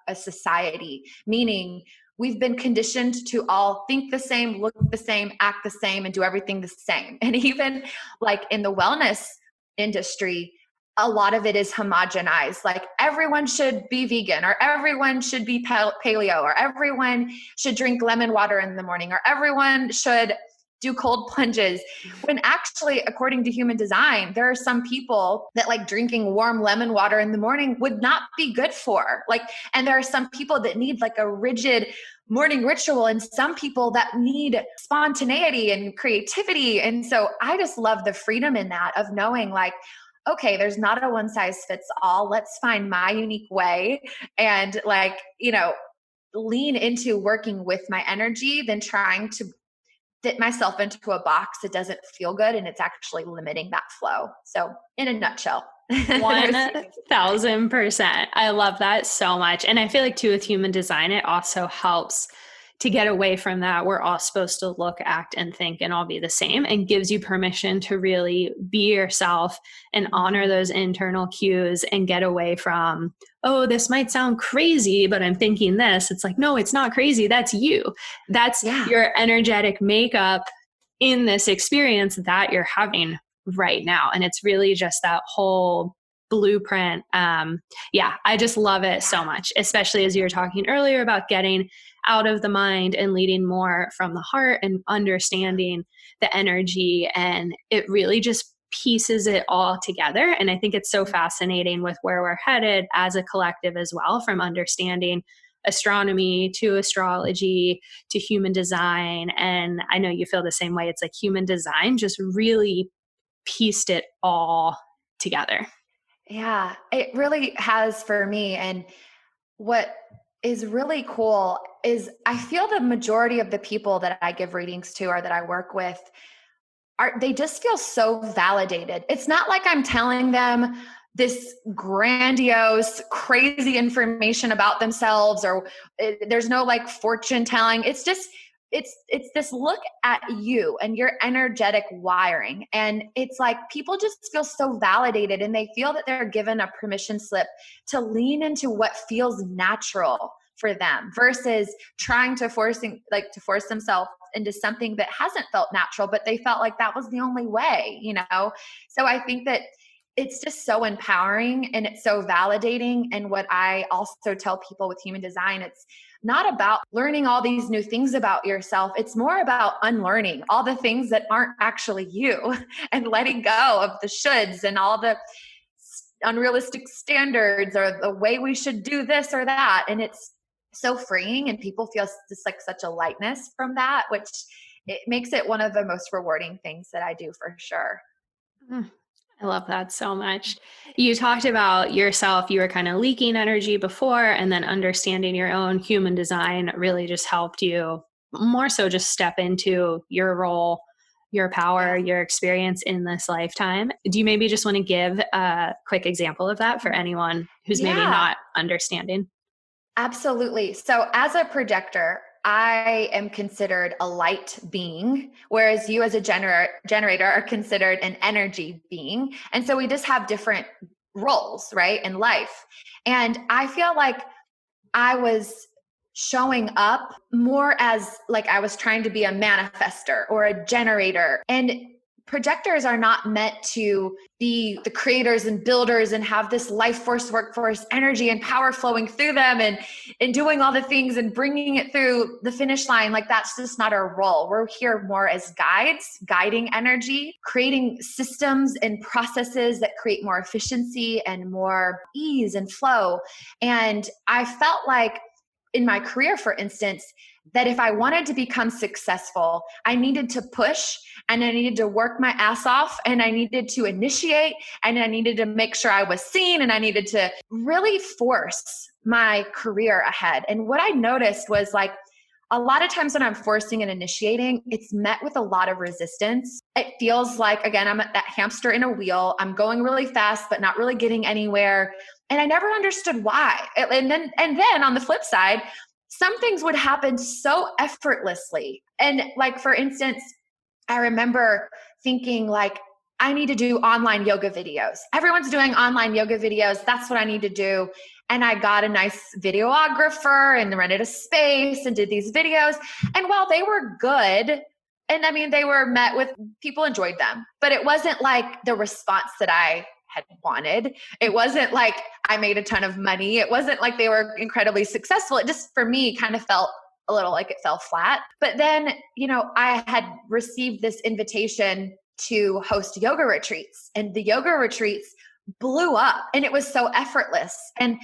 [SPEAKER 2] a society, meaning we've been conditioned to all think the same, look the same, act the same, and do everything the same. And even like in the wellness industry, a lot of it is homogenized. Like everyone should be vegan, or everyone should be paleo, or everyone should drink lemon water in the morning, or everyone should do cold plunges. When actually, according to human design, there are some people that like drinking warm lemon water in the morning would not be good for. Like, and there are some people that need like a rigid morning ritual, and some people that need spontaneity and creativity. And so I just love the freedom in that, of knowing like, okay, there's not a one size fits all. Let's find my unique way and like, you know, lean into working with my energy than trying to fit myself into a box that doesn't feel good and it's actually limiting that flow. So in a nutshell.
[SPEAKER 1] 1000%. I love that so much. And I feel like too, with human design, it also helps to get away from that. We're all supposed to look, act, and think and all be the same, and gives you permission to really be yourself and honor those internal cues and get away from, oh, this might sound crazy, but I'm thinking this. It's like, no, it's not crazy. That's you. That's your energetic makeup in this experience that you're having right now. And it's really just that whole blueprint. I just love it so much, especially as you were talking earlier about getting out of the mind and leading more from the heart and understanding the energy. And it really just pieces it all together. And I think it's so fascinating with where we're headed as a collective as well, from understanding astronomy to astrology to human design. And I know you feel the same way. It's like human design just really pieced it all together.
[SPEAKER 2] Yeah, it really has for me. And what is really cool is I feel the majority of the people that I give readings to or that I work with they just feel so validated. It's not like I'm telling them this grandiose, crazy information about themselves, or there's no like fortune telling. It's just, it's this look at you and your energetic wiring. And it's like people just feel so validated, and they feel that they're given a permission slip to lean into what feels natural for them versus trying to force themselves into something that hasn't felt natural, but they felt like that was the only way, you know? So I think that it's just so empowering and it's so validating. And what I also tell people with human design, it's not about learning all these new things about yourself. It's more about unlearning all the things that aren't actually you and letting go of the shoulds and all the unrealistic standards or the way we should do this or that. And it's so freeing, and people feel just like such a lightness from that, which it makes it one of the most rewarding things that I do for sure.
[SPEAKER 1] I love that so much. You talked about yourself, you were kind of leaking energy before, and then understanding your own human design really just helped you more so just step into your role, your power, your experience in this lifetime. Do you maybe just want to give a quick example of that for anyone who's maybe not understanding?
[SPEAKER 2] Absolutely. So as a projector, I am considered a light being, whereas you as a generator are considered an energy being. And so we just have different roles, right, in life. And I feel like I was showing up more as like I was trying to be a manifester or a generator. And projectors are not meant to be the creators and builders and have this life force, workforce, energy and power flowing through them and doing all the things and bringing it through the finish line. Like that's just not our role. We're here more as guides, guiding energy, creating systems and processes that create more efficiency and more ease and flow. And I felt like in my career, for instance, that if I wanted to become successful, I needed to push and I needed to work my ass off and I needed to initiate and I needed to make sure I was seen and I needed to really force my career ahead. And what I noticed was like a lot of times when I'm forcing and initiating, it's met with a lot of resistance. It feels like, again, I'm that hamster in a wheel. I'm going really fast, but not really getting anywhere. And I never understood why. And then on the flip side, some things would happen so effortlessly. And like, for instance, I remember thinking like, I need to do online yoga videos. Everyone's doing online yoga videos. That's what I need to do. And I got a nice videographer and rented a space and did these videos. And while they were good, and I mean, they were met with, people enjoyed them, but it wasn't like the response that I had wanted. It wasn't like I made a ton of money. It wasn't like they were incredibly successful. It just, for me, kind of felt a little like it fell flat. But then, I had received this invitation to host yoga retreats, and the yoga retreats blew up and it was so effortless. And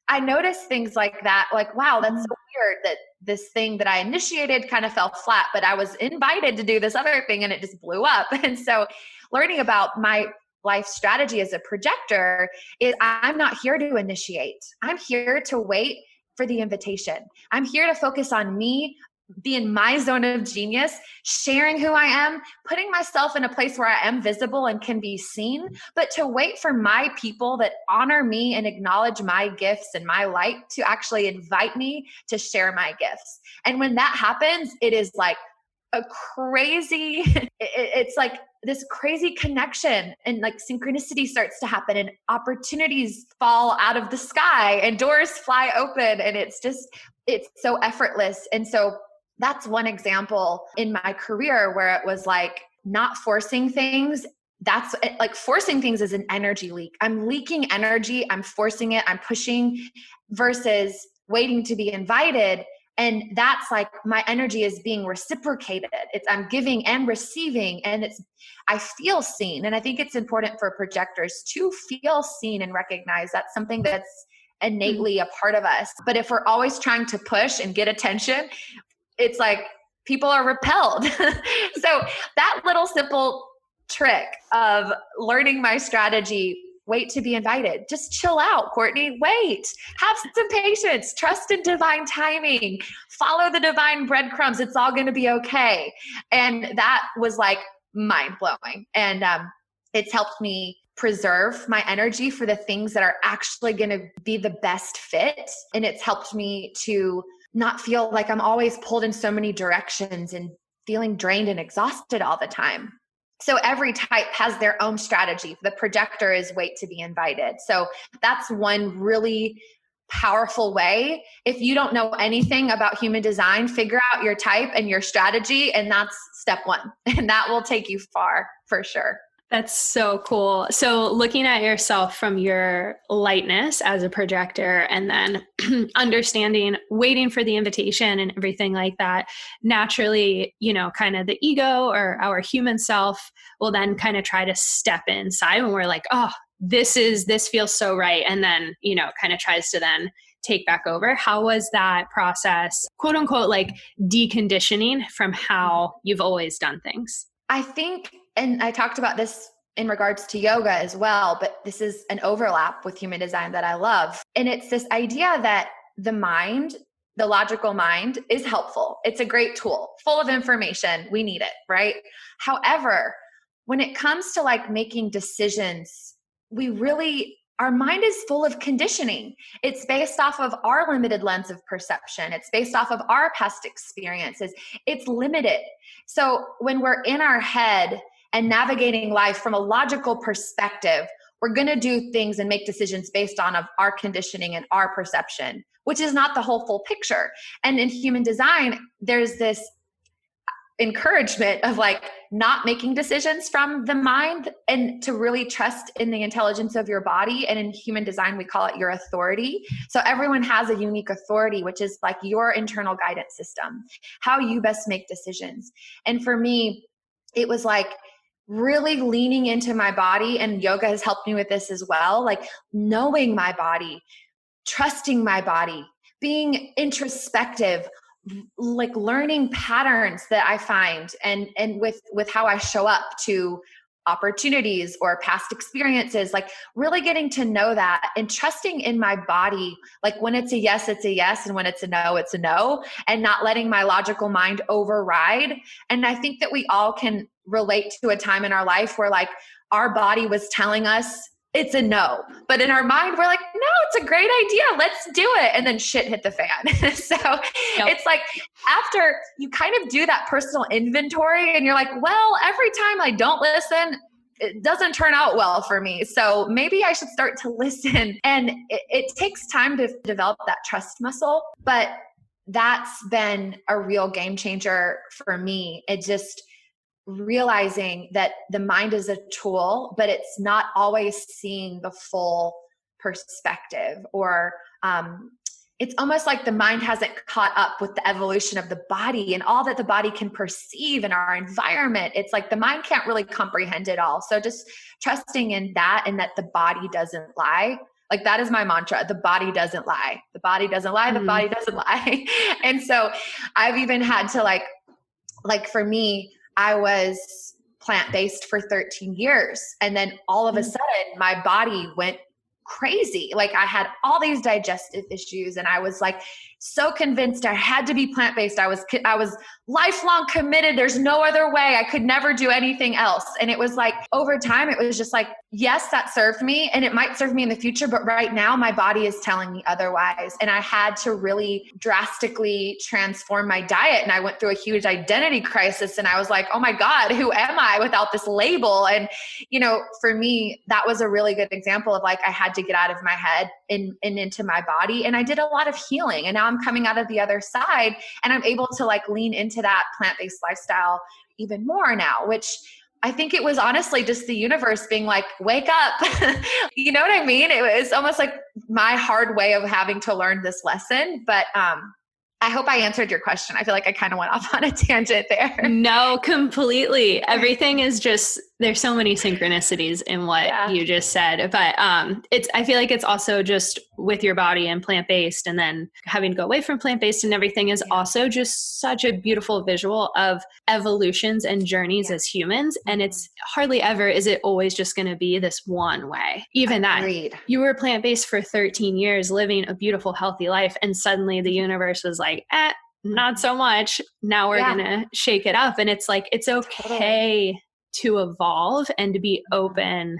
[SPEAKER 2] I noticed things like that, like, wow, that's so weird that this thing that I initiated kind of fell flat, but I was invited to do this other thing and it just blew up. And so learning about my life strategy as a projector is I'm not here to initiate. I'm here to wait for the invitation. I'm here to focus on me, be in my zone of genius, sharing who I am, putting myself in a place where I am visible and can be seen, but to wait for my people that honor me and acknowledge my gifts and my light to actually invite me to share my gifts. And when that happens, it is like a crazy, it's like this crazy connection, and like synchronicity starts to happen and opportunities fall out of the sky and doors fly open, and it's so effortless. And so that's one example in my career where it was like not forcing things. That's like forcing things is an energy leak. I'm leaking energy. I'm forcing it. I'm pushing versus waiting to be invited. And that's like my energy is being reciprocated. I'm giving and receiving, and I feel seen. And I think it's important for projectors to feel seen and recognize that's something that's innately a part of us. But if we're always trying to push and get attention, it's like people are repelled. So that little simple trick of learning my strategy, wait to be invited. Just chill out, Cortney. Wait. Have some patience. Trust in divine timing. Follow the divine breadcrumbs. It's all going to be okay. And that was like mind-blowing. And it's helped me preserve my energy for the things that are actually going to be the best fit. And it's helped me to not feel like I'm always pulled in so many directions and feeling drained and exhausted all the time. So every type has their own strategy. The projector is wait to be invited. So that's one really powerful way. If you don't know anything about human design, figure out your type and your strategy, and that's step one. And that will take you far for sure.
[SPEAKER 1] That's so cool. So looking at yourself from your lightness as a projector, and then understanding, waiting for the invitation and everything like that, naturally, kind of the ego or our human self will then kind of try to step inside when we're like, oh, this feels so right. And then, kind of tries to then take back over. How was that process, quote unquote, like deconditioning from how you've always done things?
[SPEAKER 2] I think, and I talked about this in regards to yoga as well, but this is an overlap with human design that I love. And it's this idea that the mind, the logical mind, is helpful. It's a great tool, full of information. We need it, right? However, when it comes to like making decisions, our mind is full of conditioning. It's based off of our limited lens of perception. It's based off of our past experiences. It's limited. So when we're in our head and navigating life from a logical perspective, we're going to do things and make decisions based on of our conditioning and our perception, which is not the whole full picture. And in human design, there's this encouragement of like not making decisions from the mind and to really trust in the intelligence of your body. And in human design, we call it your authority. So everyone has a unique authority, which is like your internal guidance system, how you best make decisions. And for me, it was like really leaning into my body, and yoga has helped me with this as well. Like knowing my body, trusting my body, being introspective, like learning patterns that I find and with how I show up to opportunities or past experiences, like really getting to know that and trusting in my body. Like when it's a yes, it's a yes. And when it's a no, it's a no, and not letting my logical mind override. And I think that we all can relate to a time in our life where like our body was telling us it's a no. But in our mind, we're like, no, it's a great idea. Let's do it. And then shit hit the fan. So It's like after you kind of do that personal inventory and you're like, well, every time I don't listen, it doesn't turn out well for me. So maybe I should start to listen. And it takes time to develop that trust muscle. But that's been a real game changer for me. It just realizing that the mind is a tool, but it's not always seeing the full perspective, or it's almost like the mind hasn't caught up with the evolution of the body and all that the body can perceive in our environment. It's like the mind can't really comprehend it all. So just trusting in that, and that the body doesn't lie. Like that is my mantra. The body doesn't lie. The body doesn't lie. The body doesn't lie. And so I've even had to like for me, I was plant-based for 13 years. And then all of a sudden my body went crazy. Like I had all these digestive issues, and I was like so convinced I had to be plant-based. I was lifelong committed. There's no other way. I could never do anything else. And it was like over time, it was just like, yes, that served me and it might serve me in the future, but right now my body is telling me otherwise. And I had to really drastically transform my diet. And I went through a huge identity crisis, and I was like, oh my God, who am I without this label? And, for me, that was a really good example of like, I had to get out of my head and into my body. And I did a lot of healing, and now I'm coming out of the other side, and I'm able to like lean into that plant-based lifestyle even more now, which I think it was honestly just the universe being like, wake up. You know what I mean? It was almost like my hard way of having to learn this lesson. But I hope I answered your question. I feel like I kind of went off on a tangent there.
[SPEAKER 1] No, completely. Everything is just, there's so many synchronicities in what you just said. But I feel like it's also just with your body and plant-based, and then having to go away from plant-based and everything is also just such a beautiful visual of evolutions and journeys as humans. And it's hardly ever is it always just going to be this one way. Even
[SPEAKER 2] Agreed.
[SPEAKER 1] That you were plant-based for 13 years, living a beautiful, healthy life. And suddenly the universe was like, not so much. Now we're going to shake it up. And it's like, it's okay to evolve and to be open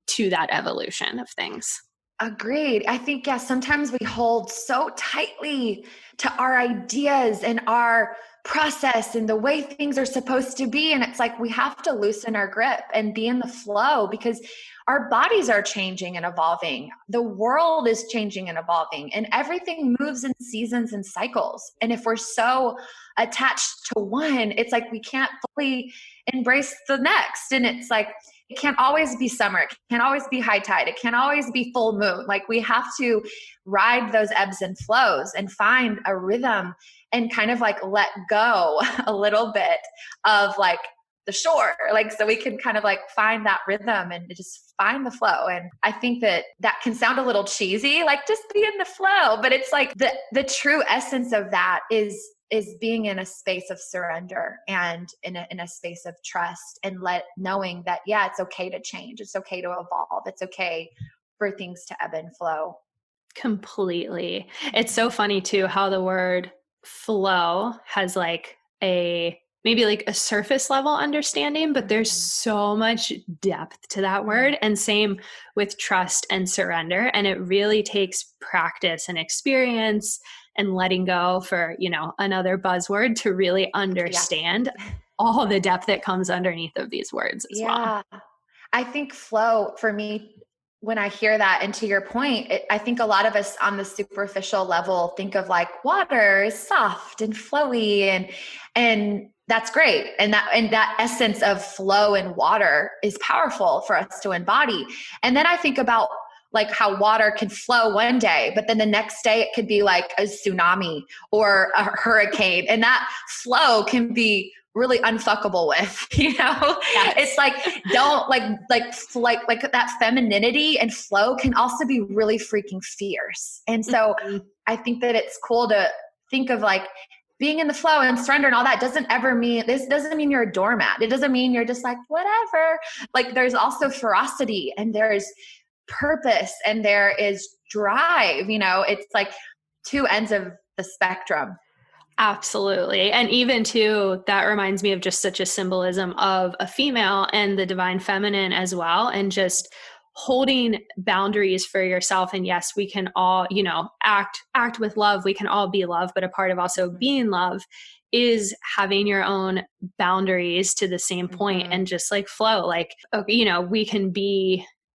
[SPEAKER 1] to that evolution of things.
[SPEAKER 2] Agreed. I think, sometimes we hold so tightly to our ideas and our process and the way things are supposed to be. And it's like, we have to loosen our grip and be in the flow, because our bodies are changing and evolving. The world is changing and evolving, and everything moves in seasons and cycles. And if we're so attached to one, it's like we can't fully embrace the next. And it's like, it can't always be summer. It can't always be high tide. It can't always be full moon. Like we have to ride those ebbs and flows and find a rhythm and kind of like let go a little bit of like the shore, like, so we can kind of like find that rhythm and just find the flow. And I think that that can sound a little cheesy, like just be in the flow, but it's like the true essence of that is being in a space of surrender and in a space of trust, and knowing that, yeah, it's okay to change. It's okay to evolve. It's okay for things to ebb and flow.
[SPEAKER 1] Completely. It's so funny too, how the word flow has like maybe like a surface level understanding, but there's so much depth to that word. And same with trust and surrender. And it really takes practice and experience and letting go, for, another buzzword, to really understand all the depth that comes underneath of these words as well.
[SPEAKER 2] I think flow for me, when I hear that, and to your point, I think a lot of us on the superficial level think of like water is soft and flowy, and that's great. And that essence of flow and water is powerful for us to embody. And then I think about like how water can flow one day, but then the next day it could be like a tsunami or a hurricane. And that flow can be really unfuckable with, Yes. It's like, don't like that femininity and flow can also be really freaking fierce. And so I think that it's cool to think of like being in the flow and surrender and all that doesn't mean you're a doormat. It doesn't mean you're just like, whatever. Like there's also ferocity and there's purpose and there is drive, it's like two ends of the spectrum.
[SPEAKER 1] Absolutely. And even too, that reminds me of just such a symbolism of a female and the divine feminine as well. And just holding boundaries for yourself. And yes, we can all, act with love. We can all be love, but a part of also being love is having your own boundaries to the same point and just like flow. Like,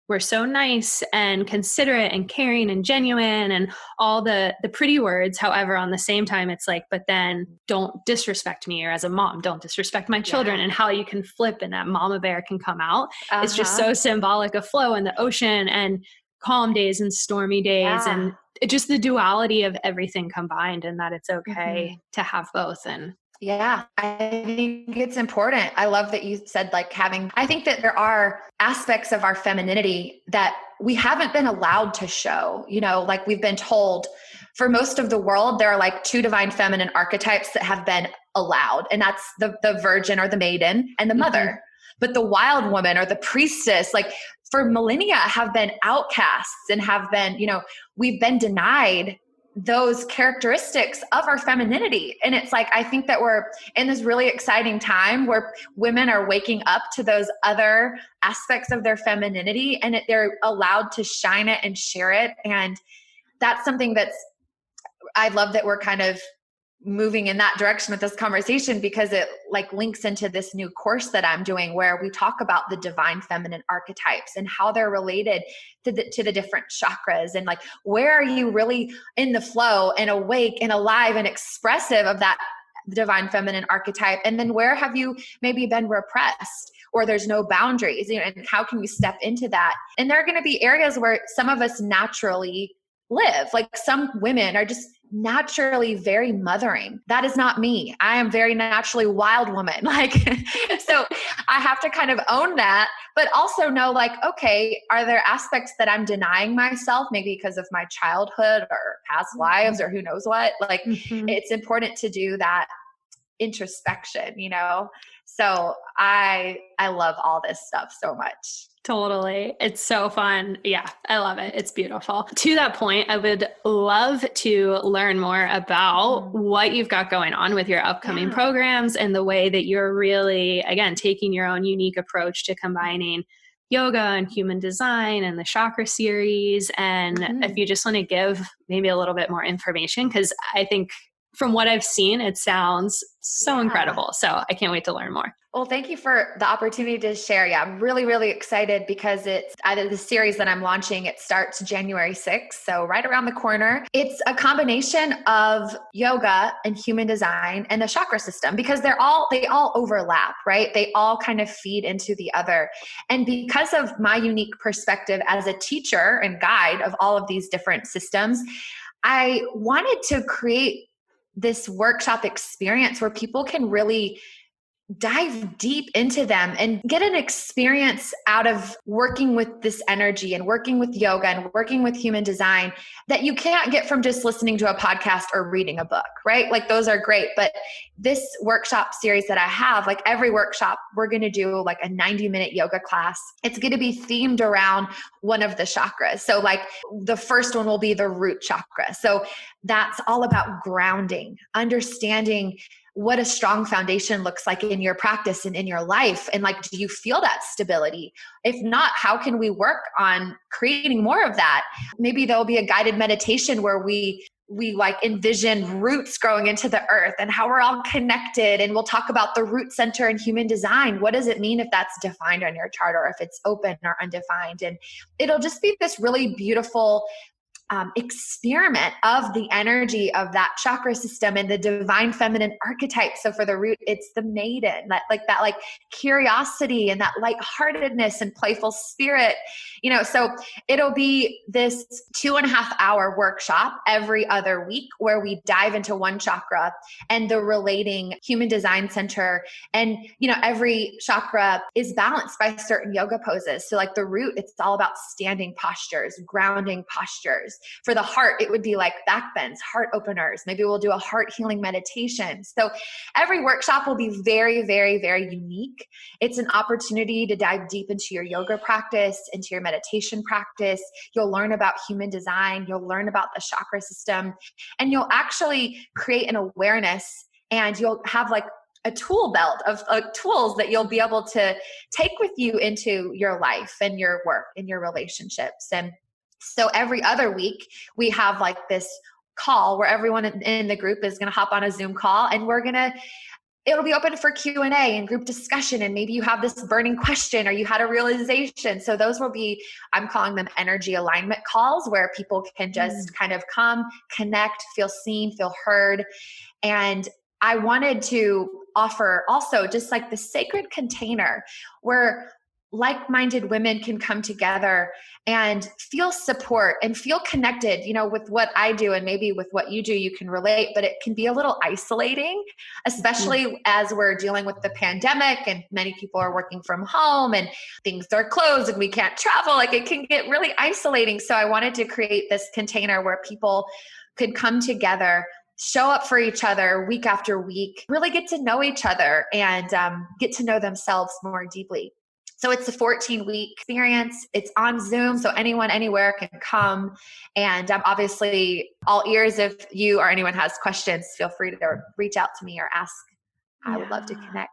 [SPEAKER 1] we're so nice and considerate and caring and genuine and all the pretty words. However, on the same time, it's like, but then don't disrespect me, or as a mom, don't disrespect my children, and how you can flip and that mama bear can come out. It's just so symbolic of flow and the ocean and calm days and stormy days and just the duality of everything combined, and that it's okay to have both. And
[SPEAKER 2] yeah, I think it's important. I love that you said I think that there are aspects of our femininity that we haven't been allowed to show, like we've been told for most of the world, there are like two divine feminine archetypes that have been allowed. And that's the virgin or the maiden and the mother. But the wild woman or the priestess, like for millennia have been outcasts and have been, we've been denied those characteristics of our femininity. And it's like, I think that we're in this really exciting time where women are waking up to those other aspects of their femininity, and they're allowed to shine it and share it. And that's something I love that we're kind of moving in that direction with this conversation, because it like links into this new course that I'm doing where we talk about the divine feminine archetypes and how they're related to the different chakras, and like where are you really in the flow and awake and alive and expressive of that divine feminine archetype, and then where have you maybe been repressed or there's no boundaries, and how can you step into that? And there are going to be areas where some of us naturally live, like some women are just naturally very mothering. That is not me. I am very naturally wild woman. So I have to kind of own that, but also know okay, are there aspects that I'm denying myself, maybe because of my childhood or past lives or who knows what? It's important to do that introspection, So I love all this stuff so much.
[SPEAKER 1] Totally. It's so fun. Yeah, I love it. It's beautiful. To that point, I would love to learn more about what you've got going on with your upcoming programs and the way that you're really, again, taking your own unique approach to combining yoga and human design and the chakra series. And if you just want to give maybe a little bit more information, because I think from what I've seen, it sounds so incredible. So I can't wait to learn more.
[SPEAKER 2] Well, thank you for the opportunity to share. Yeah, I'm really, really excited because it's the series that I'm launching. It starts January 6th, so right around the corner. It's a combination of yoga and human design and the chakra system, because they all overlap, right? They all kind of feed into the other. And because of my unique perspective as a teacher and guide of all of these different systems, I wanted to create this workshop experience where people can really dive deep into them and get an experience out of working with this energy and working with yoga and working with human design that you can't get from just listening to a podcast or reading a book, right? Like those are great. But this workshop series that I have, like every workshop, we're going to do like a 90-minute yoga class. It's going to be themed around one of the chakras. So like the first one will be the root chakra. So that's all about grounding, understanding what a strong foundation looks like in your practice and in your life. And like, do you feel that stability? If not, how can we work on creating more of that? Maybe there'll be a guided meditation where we like envision roots growing into the earth and how we're all connected. And we'll talk about the root center in human design. What does it mean if that's defined on your chart or if it's open or undefined? And it'll just be this really beautiful experiment of the energy of that chakra system and the divine feminine archetype. So for the root, it's the maiden, that curiosity and that lightheartedness and playful spirit, so it'll be this 2.5 hour workshop every other week where we dive into one chakra and the relating human design center. And, every chakra is balanced by certain yoga poses. So like the root, it's all about standing postures, grounding postures. For the heart, it would be like back bends, heart openers. Maybe we'll do a heart healing meditation. So every workshop will be very, very, very unique. It's an opportunity to dive deep into your yoga practice, into your meditation practice. You'll learn about human design. You'll learn about the chakra system, and you'll actually create an awareness, and you'll have like a tool belt of tools that you'll be able to take with you into your life and your work and your relationships. And so every other week we have like this call where everyone in the group is going to hop on a Zoom call, and it'll be open for Q&A and group discussion. And maybe you have this burning question or you had a realization. So those will be, I'm calling them energy alignment calls, where people can just kind of come, connect, feel seen, feel heard. And I wanted to offer also just like the sacred container where like-minded women can come together and feel support and feel connected, with what I do, and maybe with what you do, you can relate, but it can be a little isolating, especially as we're dealing with the pandemic and many people are working from home and things are closed and we can't travel. Like it can get really isolating. So I wanted to create this container where people could come together, show up for each other week after week, really get to know each other and get to know themselves more deeply. So it's a 14-week experience. It's on Zoom, so anyone, anywhere can come. And I'm obviously all ears. If you or anyone has questions, feel free to reach out to me or ask. I would love to connect.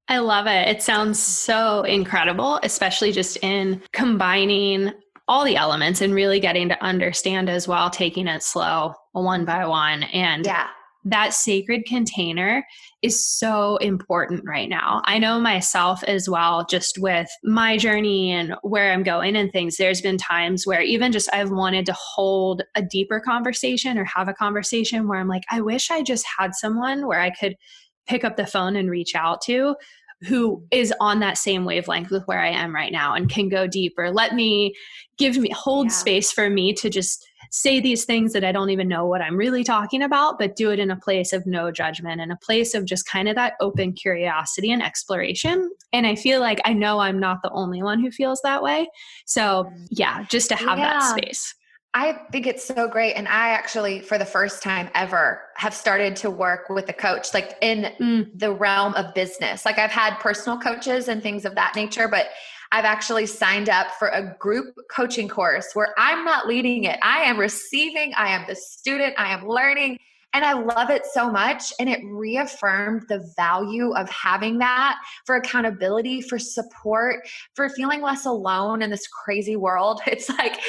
[SPEAKER 1] I love it. It sounds so incredible, especially just in combining all the elements and really getting to understand as well, taking it slow, one by one. And that sacred container is so important right now. I know myself as well, just with my journey and where I'm going and things, there's been times where even just I've wanted to hold a deeper conversation or have a conversation where I'm like, I wish I just had someone where I could pick up the phone and reach out to, who is on that same wavelength with where I am right now and can go deeper. Hold space for me to just say these things that I don't even know what I'm really talking about, but do it in a place of no judgment and a place of just kind of that open curiosity and exploration. And I feel like I know I'm not the only one who feels that way. So just to have that space.
[SPEAKER 2] I think it's so great. And I actually, for the first time ever, have started to work with a coach, like in the realm of business. Like I've had personal coaches and things of that nature, but I've actually signed up for a group coaching course where I'm not leading it. I am receiving, I am the student, I am learning. And I love it so much. And it reaffirmed the value of having that for accountability, for support, for feeling less alone in this crazy world. It's like,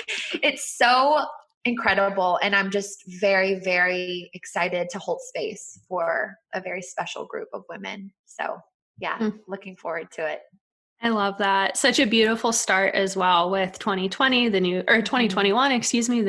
[SPEAKER 2] it's so incredible. And I'm just very, very excited to hold space for a very special group of women. So looking forward to it.
[SPEAKER 1] I love that. Such a beautiful start as well with 2021, the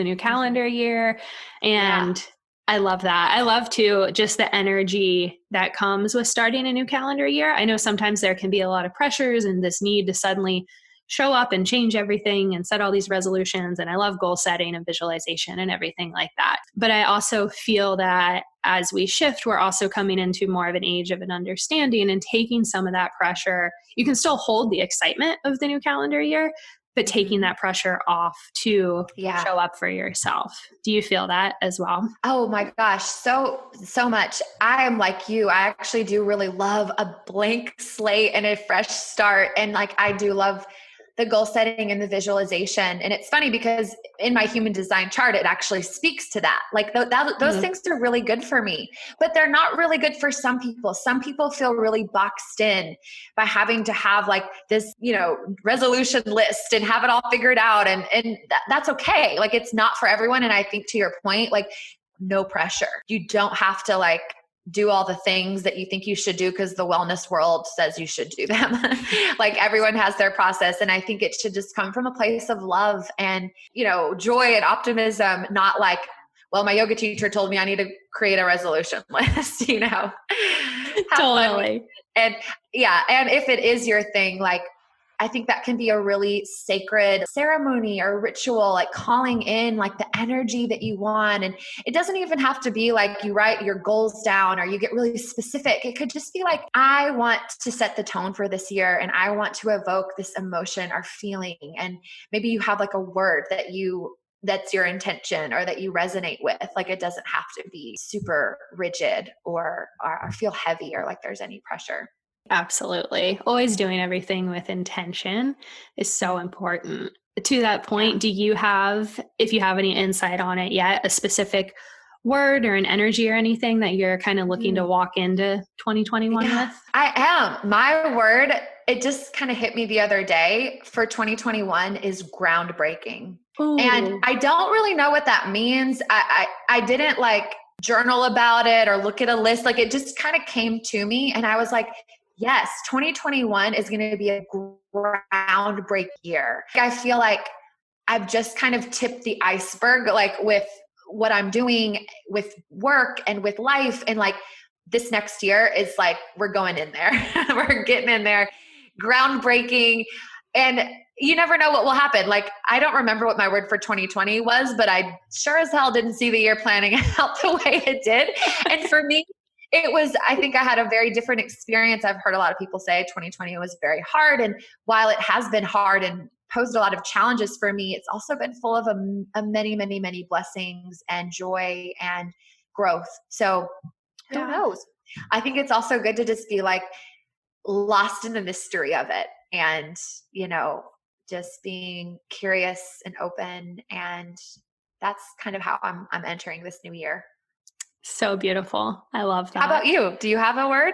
[SPEAKER 1] new calendar year. And I love that. I love too, just the energy that comes with starting a new calendar year. I know sometimes there can be a lot of pressures and this need to suddenly show up and change everything and set all these resolutions. And I love goal setting and visualization and everything like that. But I also feel that as we shift, we're also coming into more of an age of an understanding and taking some of that pressure. You can still hold the excitement of the new calendar year, but taking that pressure off to show up for yourself. Do you feel that as well?
[SPEAKER 2] Oh my gosh. So much. I am like you. I actually do really love a blank slate and a fresh start. And like, I do love the goal setting and the visualization. And it's funny because in my human design chart, it actually speaks to that. Like those things are really good for me, but they're not really good for some people. Some people feel really boxed in by having to have like this, resolution list and have it all figured out. And that's okay. Like, it's not for everyone. And I think to your point, like, no pressure. You don't have to like do all the things that you think you should do because the wellness world says you should do them. Like, everyone has their process. And I think it should just come from a place of love and, joy and optimism, not like, well, my yoga teacher told me I need to create a resolution list,
[SPEAKER 1] Totally.
[SPEAKER 2] And if it is your thing, like, I think that can be a really sacred ceremony or ritual, like calling in like the energy that you want. And it doesn't even have to be like you write your goals down or you get really specific. It could just be like, I want to set the tone for this year and I want to evoke this emotion or feeling. And maybe you have like a word that's your intention or that you resonate with. Like, it doesn't have to be super rigid or feel heavy or like there's any pressure.
[SPEAKER 1] Absolutely. Always doing everything with intention is so important. To that point, do you have, if you have any insight on it yet, a specific word or an energy or anything that you're kind of looking to walk into 2021 with?
[SPEAKER 2] I am. My word, it just kind of hit me the other day for 2021 is groundbreaking. Ooh. And I don't really know what that means. I didn't like journal about it or look at a list. Like, it just kind of came to me and I was like, yes, 2021 is going to be a groundbreak year. I feel like I've just kind of tipped the iceberg, like with what I'm doing with work and with life. And like, this next year is like, we're going in there. We're getting in there, groundbreaking. And you never know what will happen. Like, I don't remember what my word for 2020 was, but I sure as hell didn't see the year planning out the way it did. And for me, I think I had a very different experience. I've heard a lot of people say 2020 was very hard. And while it has been hard and posed a lot of challenges for me, it's also been full of many, many, many blessings and joy and growth. So who knows? I think it's also good to just be like lost in the mystery of it and, just being curious and open. And that's kind of how I'm entering this new year.
[SPEAKER 1] So beautiful. I love that.
[SPEAKER 2] How about you? Do you have a word?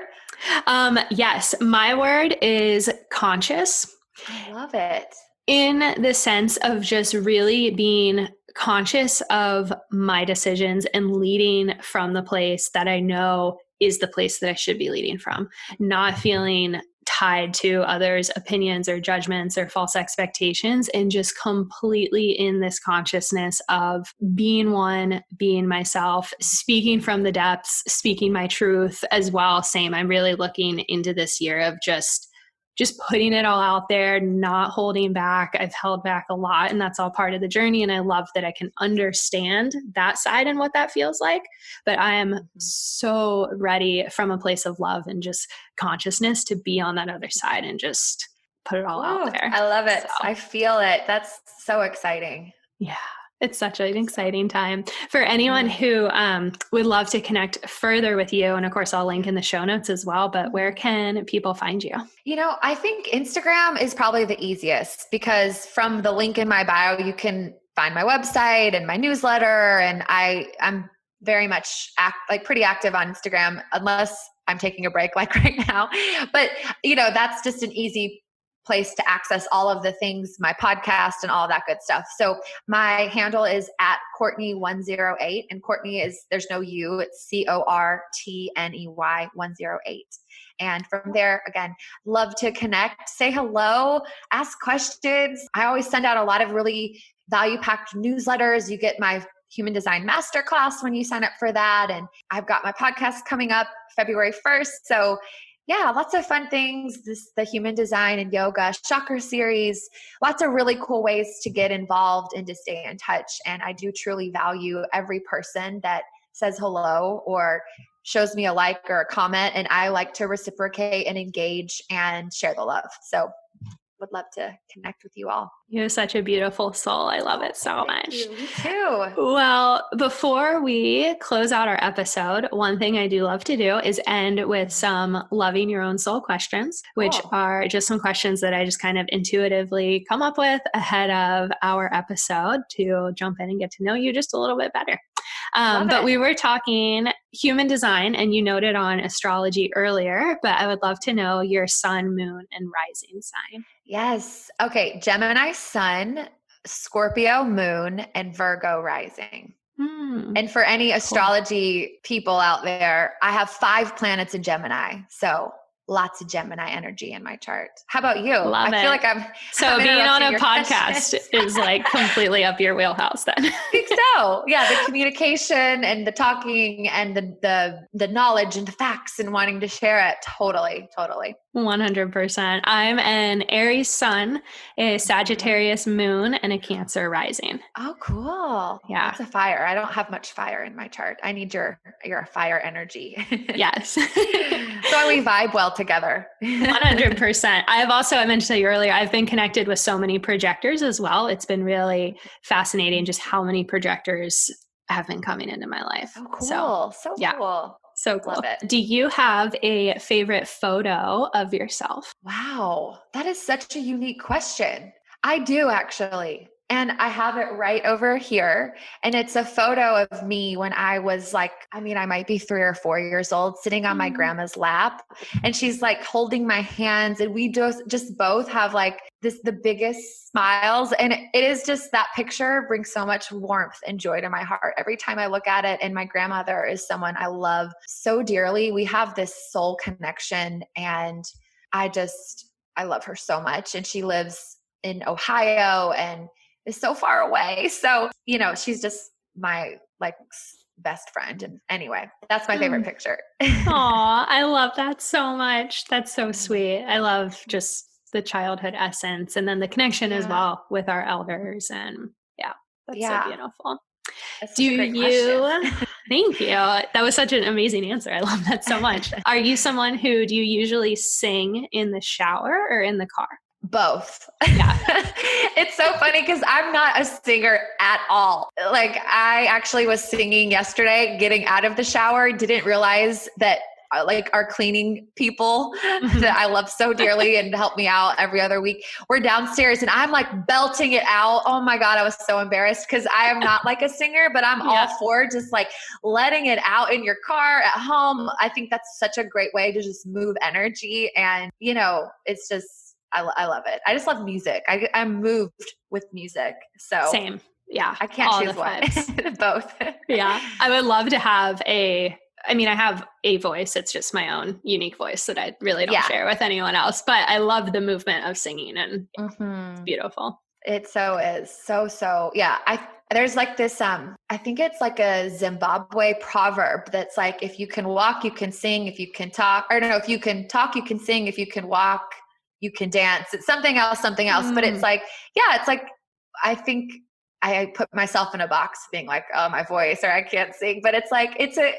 [SPEAKER 1] Yes. My word is conscious.
[SPEAKER 2] I love it.
[SPEAKER 1] In the sense of just really being conscious of my decisions and leading from the place that I know is the place that I should be leading from, not feeling tied to others' opinions or judgments or false expectations, and just completely in this consciousness of being one, being myself, speaking from the depths, speaking my truth as well. Same. I'm really looking into this year of just putting it all out there, not holding back. I've held back a lot, and that's all part of the journey. And I love that I can understand that side and what that feels like. But I am so ready from a place of love and just consciousness to be on that other side and just put it all out there.
[SPEAKER 2] I love it. So. I feel it. That's so exciting.
[SPEAKER 1] Yeah. It's such an exciting time. For anyone who would love to connect further with you, and of course I'll link in the show notes as well, but where can people find you?
[SPEAKER 2] I think Instagram is probably the easiest because from the link in my bio, you can find my website and my newsletter. And I'm very much pretty active on Instagram unless I'm taking a break like right now. But, that's just an easy place to access all of the things, my podcast and all that good stuff. So my handle is at Cortney108, and Cortney there's no U, it's Cortney 108. And from there, again, love to connect, say hello, ask questions. I always send out a lot of really value-packed newsletters. You get my Human Design Masterclass when you sign up for that. And I've got my podcast coming up February 1st. So yeah, lots of fun things. The Human Design and Yoga Chakra series, lots of really cool ways to get involved and to stay in touch. And I do truly value every person that says hello or shows me a like or a comment, and I like to reciprocate and engage and share the love. So would love to connect with you all.
[SPEAKER 1] You have such a beautiful soul. I love it so much.
[SPEAKER 2] You. Me too.
[SPEAKER 1] Well, before we close out our episode, one thing I do love to do is end with some loving your own soul questions, which are just some questions that I just kind of intuitively come up with ahead of our episode to jump in and get to know you just a little bit better. But we were talking human design, and you noted on astrology earlier, but I would love to know your sun, moon, and rising sign.
[SPEAKER 2] Yes. Okay. Gemini sun, Scorpio moon, and Virgo rising. And for any astrology people out there, I have 5 planets in Gemini. So lots of Gemini energy in my chart. How about you?
[SPEAKER 1] Love
[SPEAKER 2] I feel like I'm
[SPEAKER 1] being on a podcast is like completely up your wheelhouse then.
[SPEAKER 2] I think so. Yeah. The communication and the talking and the knowledge and the facts and wanting to share it. Totally.
[SPEAKER 1] 100%. I'm an Aries sun, a Sagittarius moon, and a Cancer rising.
[SPEAKER 2] Oh, cool.
[SPEAKER 1] Yeah.
[SPEAKER 2] That's a fire. I don't have much fire in my chart. I need your fire energy.
[SPEAKER 1] Yes.
[SPEAKER 2] So we vibe well together.
[SPEAKER 1] 100%. I mentioned to you earlier, I've been connected with so many projectors as well. It's been really fascinating just how many projectors have been coming into my life.
[SPEAKER 2] Oh, cool. So cool.
[SPEAKER 1] So cool.
[SPEAKER 2] Love it.
[SPEAKER 1] Do you have a favorite photo of yourself?
[SPEAKER 2] Wow. That is such a unique question. I do actually. And I have it right over here. And it's a photo of me when I was like, I might be 3 or 4 years old, sitting on my grandma's lap. And she's like holding my hands. And we just both have like the biggest smiles. And it is just, that picture brings so much warmth and joy to my heart every time I look at it. And my grandmother is someone I love so dearly. We have this soul connection, and I love her so much. And she lives in Ohio and is so far away. So, she's just my like best friend. And anyway, that's my favorite picture.
[SPEAKER 1] Aw, I love that so much. That's so sweet. I love just the childhood essence and then the connection as well with our elders. And that's so beautiful.
[SPEAKER 2] That's such a great question.
[SPEAKER 1] Thank you. That was such an amazing answer. I love that so much. Are you someone do you usually sing in the shower or in the car?
[SPEAKER 2] Both.
[SPEAKER 1] Yeah.
[SPEAKER 2] It's so funny because I'm not a singer at all. Like, I actually was singing yesterday, getting out of the shower, didn't realize that like our cleaning people that I love so dearly and help me out every other week, we're downstairs and I'm like belting it out. Oh my God, I was so embarrassed because I am not like a singer, but I'm all for just like letting it out in your car, at home. I think that's such a great way to just move energy. And, it's just, I love it. I just love music. I'm moved with music. So
[SPEAKER 1] same. Yeah.
[SPEAKER 2] I can't choose one. Both.
[SPEAKER 1] Yeah. I would love to have I have a voice. It's just my own unique voice that I really don't share with anyone else, but I love the movement of singing, and it's beautiful.
[SPEAKER 2] It so is. So yeah. There's like this, I think it's like a Zimbabwe proverb that's like, if you can walk, you can sing. If you can talk, or no, if you can talk, you can sing. If you can walk, you can dance. It's something else. But it's like, it's like, I think I put myself in a box being like, oh, my voice, or I can't sing, but it's like, it's a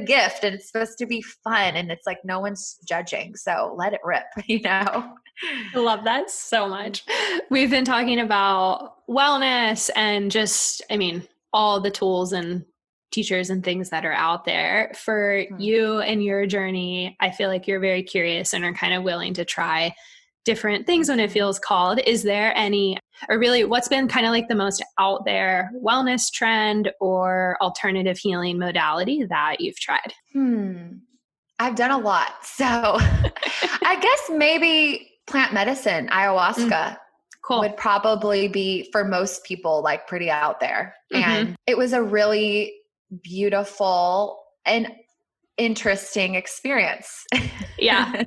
[SPEAKER 2] gift, and it's supposed to be fun, and it's like, no one's judging. So let it rip,
[SPEAKER 1] I love that so much. We've been talking about wellness and just, all the tools and teachers and things that are out there for you and your journey. I feel like you're very curious and are kind of willing to try different things when it feels called. Is there any, or really what's been kind of like the most out there wellness trend or alternative healing modality that you've tried?
[SPEAKER 2] I've done a lot. So I guess maybe plant medicine, ayahuasca. Cool. Would probably be for most people like pretty out there. And it was a really beautiful and interesting experience.
[SPEAKER 1] Yeah.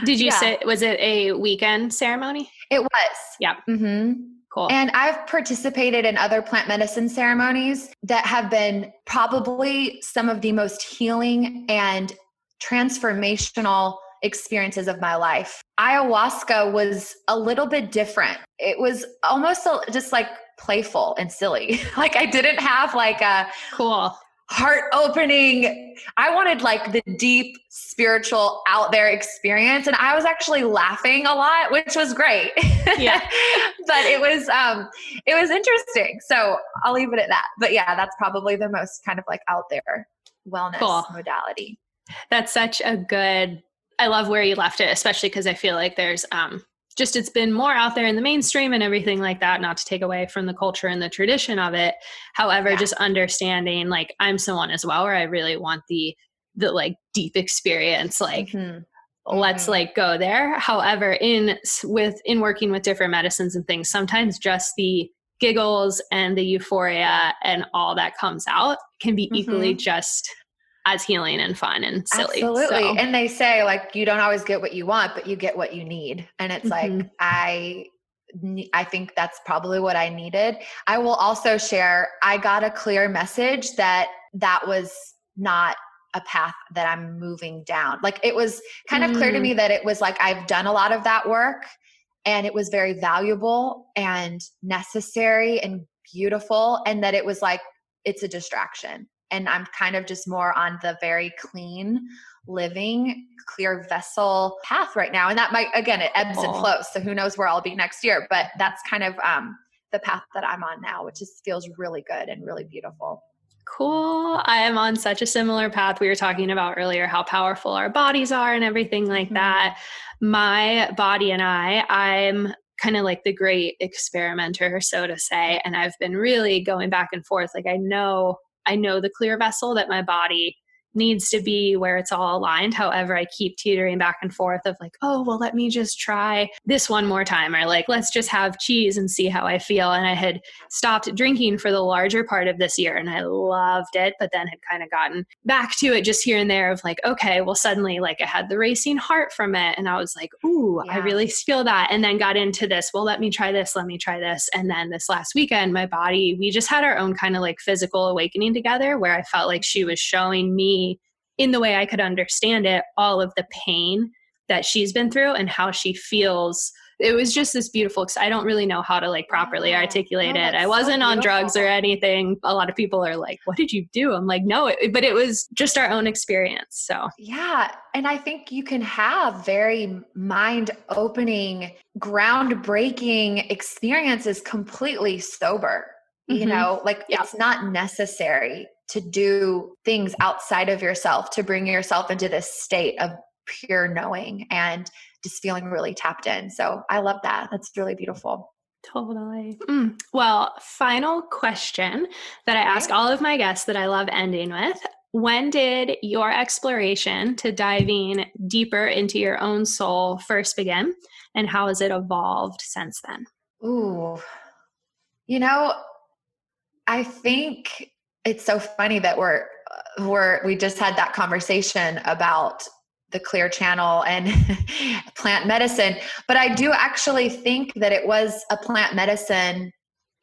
[SPEAKER 1] Did you say, was it a weekend ceremony?
[SPEAKER 2] It was.
[SPEAKER 1] Yeah. Cool.
[SPEAKER 2] And I've participated in other plant medicine ceremonies that have been probably some of the most healing and transformational experiences of my life. Ayahuasca was a little bit different. It was almost just like playful and silly. Like I didn't have like a
[SPEAKER 1] cool
[SPEAKER 2] heart opening. I wanted like the deep spiritual out there experience. And I was actually laughing a lot, which was great.
[SPEAKER 1] Yeah.
[SPEAKER 2] But it was interesting. So I'll leave it at that. But yeah, that's probably the most kind of like out there wellness modality.
[SPEAKER 1] That's such a good, I love where you left it, especially because I feel like there's just, it's been more out there in the mainstream and everything like that, not to take away from the culture and the tradition of it. However, just understanding, like, I'm someone as well where I really want the like deep experience, like let's like go there. However, in working with different medicines and things, sometimes just the giggles and the euphoria and all that comes out can be equally just as healing and fun and silly.
[SPEAKER 2] Absolutely. So. And they say like, you don't always get what you want, but you get what you need. And it's like, I think that's probably what I needed. I will also share, I got a clear message that was not a path that I'm moving down. Like it was kind of clear to me that it was like, I've done a lot of that work and it was very valuable and necessary and beautiful. And that it was like, it's a distraction. And I'm kind of just more on the very clean living, clear vessel path right now. And that might, again, it ebbs and flows. So who knows where I'll be next year, but that's kind of the path that I'm on now, which feels really good and really beautiful.
[SPEAKER 1] Cool. I am on such a similar path. We were talking about earlier how powerful our bodies are and everything like that. My body and I'm kind of like the great experimenter, so to say. And I've been really going back and forth. Like I know the clear vessel that my body needs to be where it's all aligned. However, I keep teetering back and forth of like, oh, well, let me just try this one more time. Or like, let's just have cheese and see how I feel. And I had stopped drinking for the larger part of this year and I loved it, but then had kind of gotten back to it just here and there of like, okay, well, suddenly like I had the racing heart from it. And I was like, ooh, I really feel that. And then got into this, well, let me try this. And then this last weekend, my body, we just had our own kind of like physical awakening together where I felt like she was showing me in the way I could understand it, all of the pain that she's been through and how she feels. It was just this beautiful, I don't really know how to like properly articulate it. I wasn't on drugs or anything. A lot of people are like, what did you do? I'm like, no, but it was just our own experience. So
[SPEAKER 2] yeah. And I think you can have very mind opening, groundbreaking experiences completely sober, you know, like it's not necessary to do things outside of yourself to bring yourself into this state of pure knowing and just feeling really tapped in. So I love that. That's really beautiful.
[SPEAKER 1] Totally. Well, final question that I ask all of my guests that I love ending with. When did your exploration to diving deeper into your own soul first begin? And how has it evolved since then?
[SPEAKER 2] Ooh, you know, I think it's so funny that we just had that conversation about the clear channel and plant medicine, but I do actually think that it was a plant medicine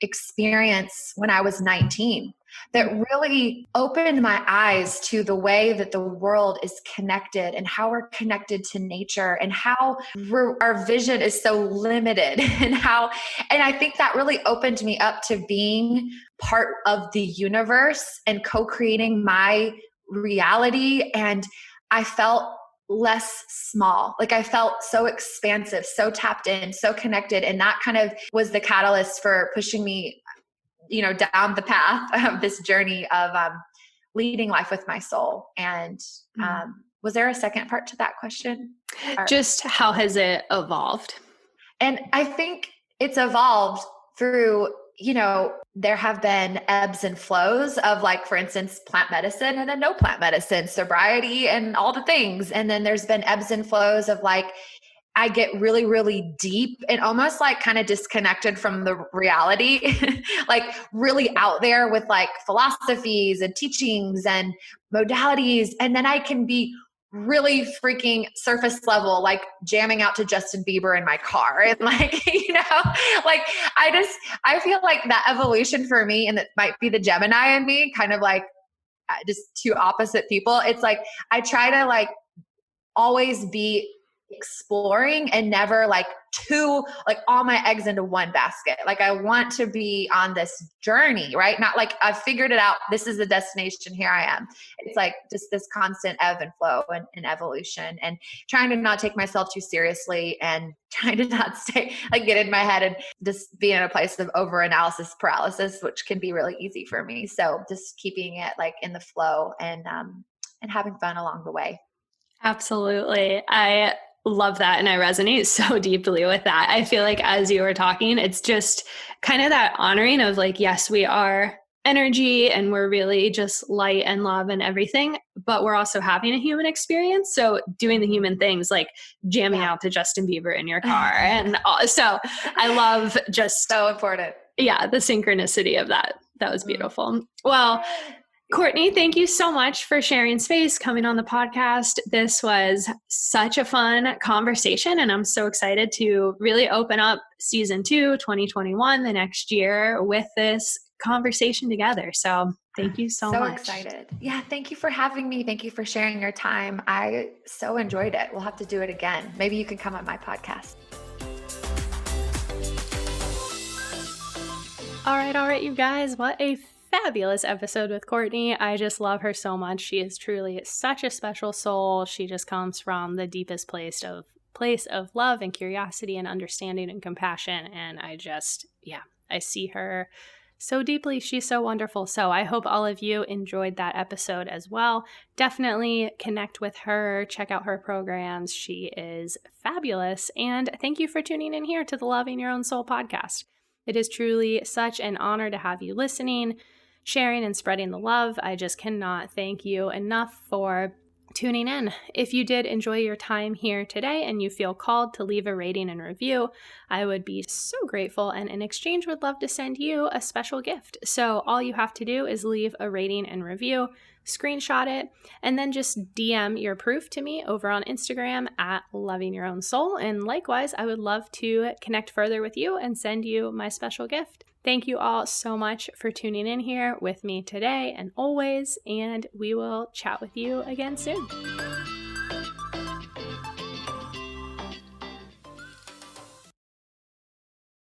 [SPEAKER 2] experience when I was 19 that really opened my eyes to the way that the world is connected and how we're connected to nature and how our vision is so limited and I think that really opened me up to being part of the universe and co-creating my reality. And I felt less small. Like I felt so expansive, so tapped in, so connected. And that kind of was the catalyst for pushing me, you know, down the path of this journey of leading life with my soul. And was there a second part to that question?
[SPEAKER 1] Just how has it evolved?
[SPEAKER 2] And I think it's evolved through, you know, there have been ebbs and flows of like, for instance, plant medicine and then no plant medicine, sobriety and all the things. And then there's been ebbs and flows of like, I get really, really deep and almost like kind of disconnected from the reality, like really out there with like philosophies and teachings and modalities. And then I can be really freaking surface level, like jamming out to Justin Bieber in my car. And like, you know, like I feel like that evolution for me, and it might be the Gemini in me, kind of like just two opposite people. It's like, I try to like always be exploring and never like all my eggs into one basket. Like I want to be on this journey, right? Not like I've figured it out. This is the destination. Here I am. It's like just this constant ebb and flow and evolution, and trying to not take myself too seriously and trying to not get in my head and just be in a place of over-analysis paralysis, which can be really easy for me. So just keeping it like in the flow and having fun along the way.
[SPEAKER 1] Absolutely. I love that. And I resonate so deeply with that. I feel like as you were talking, it's just kind of that honoring of like, yes, we are energy and we're really just light and love and everything, but we're also having a human experience. So doing the human things like jamming out to Justin Bieber in your car. And so I love just
[SPEAKER 2] so important.
[SPEAKER 1] Yeah. The synchronicity of that. That was beautiful. Well, Cortney, thank you so much for sharing space, coming on the podcast. This was such a fun conversation, and I'm so excited to really open up season 2, 2021, the next year with this conversation together. So thank you so much.
[SPEAKER 2] So excited. Yeah, thank you for having me. Thank you for sharing your time. I so enjoyed it. We'll have to do it again. Maybe you can come on my podcast.
[SPEAKER 1] All right, you guys. What a fabulous episode with Cortney. I just love her so much. She is truly such a special soul. She just comes from the deepest place of love and curiosity and understanding and compassion. And I see her so deeply. She's so wonderful. So I hope all of you enjoyed that episode as well. Definitely connect with her, check out her programs. She is fabulous. And thank you for tuning in here to the Loving Your Own Soul podcast. It is truly such an honor to have you listening, sharing and spreading the love. I just cannot thank you enough for tuning in. If you did enjoy your time here today and you feel called to leave a rating and review, I would be so grateful, and in exchange would love to send you a special gift. So all you have to do is leave a rating and review, screenshot it, and then just DM your proof to me over on Instagram at Loving Your Own Soul. And likewise, I would love to connect further with you and send you my special gift. Thank you all so much for tuning in here with me today and always, and we will chat with you again soon.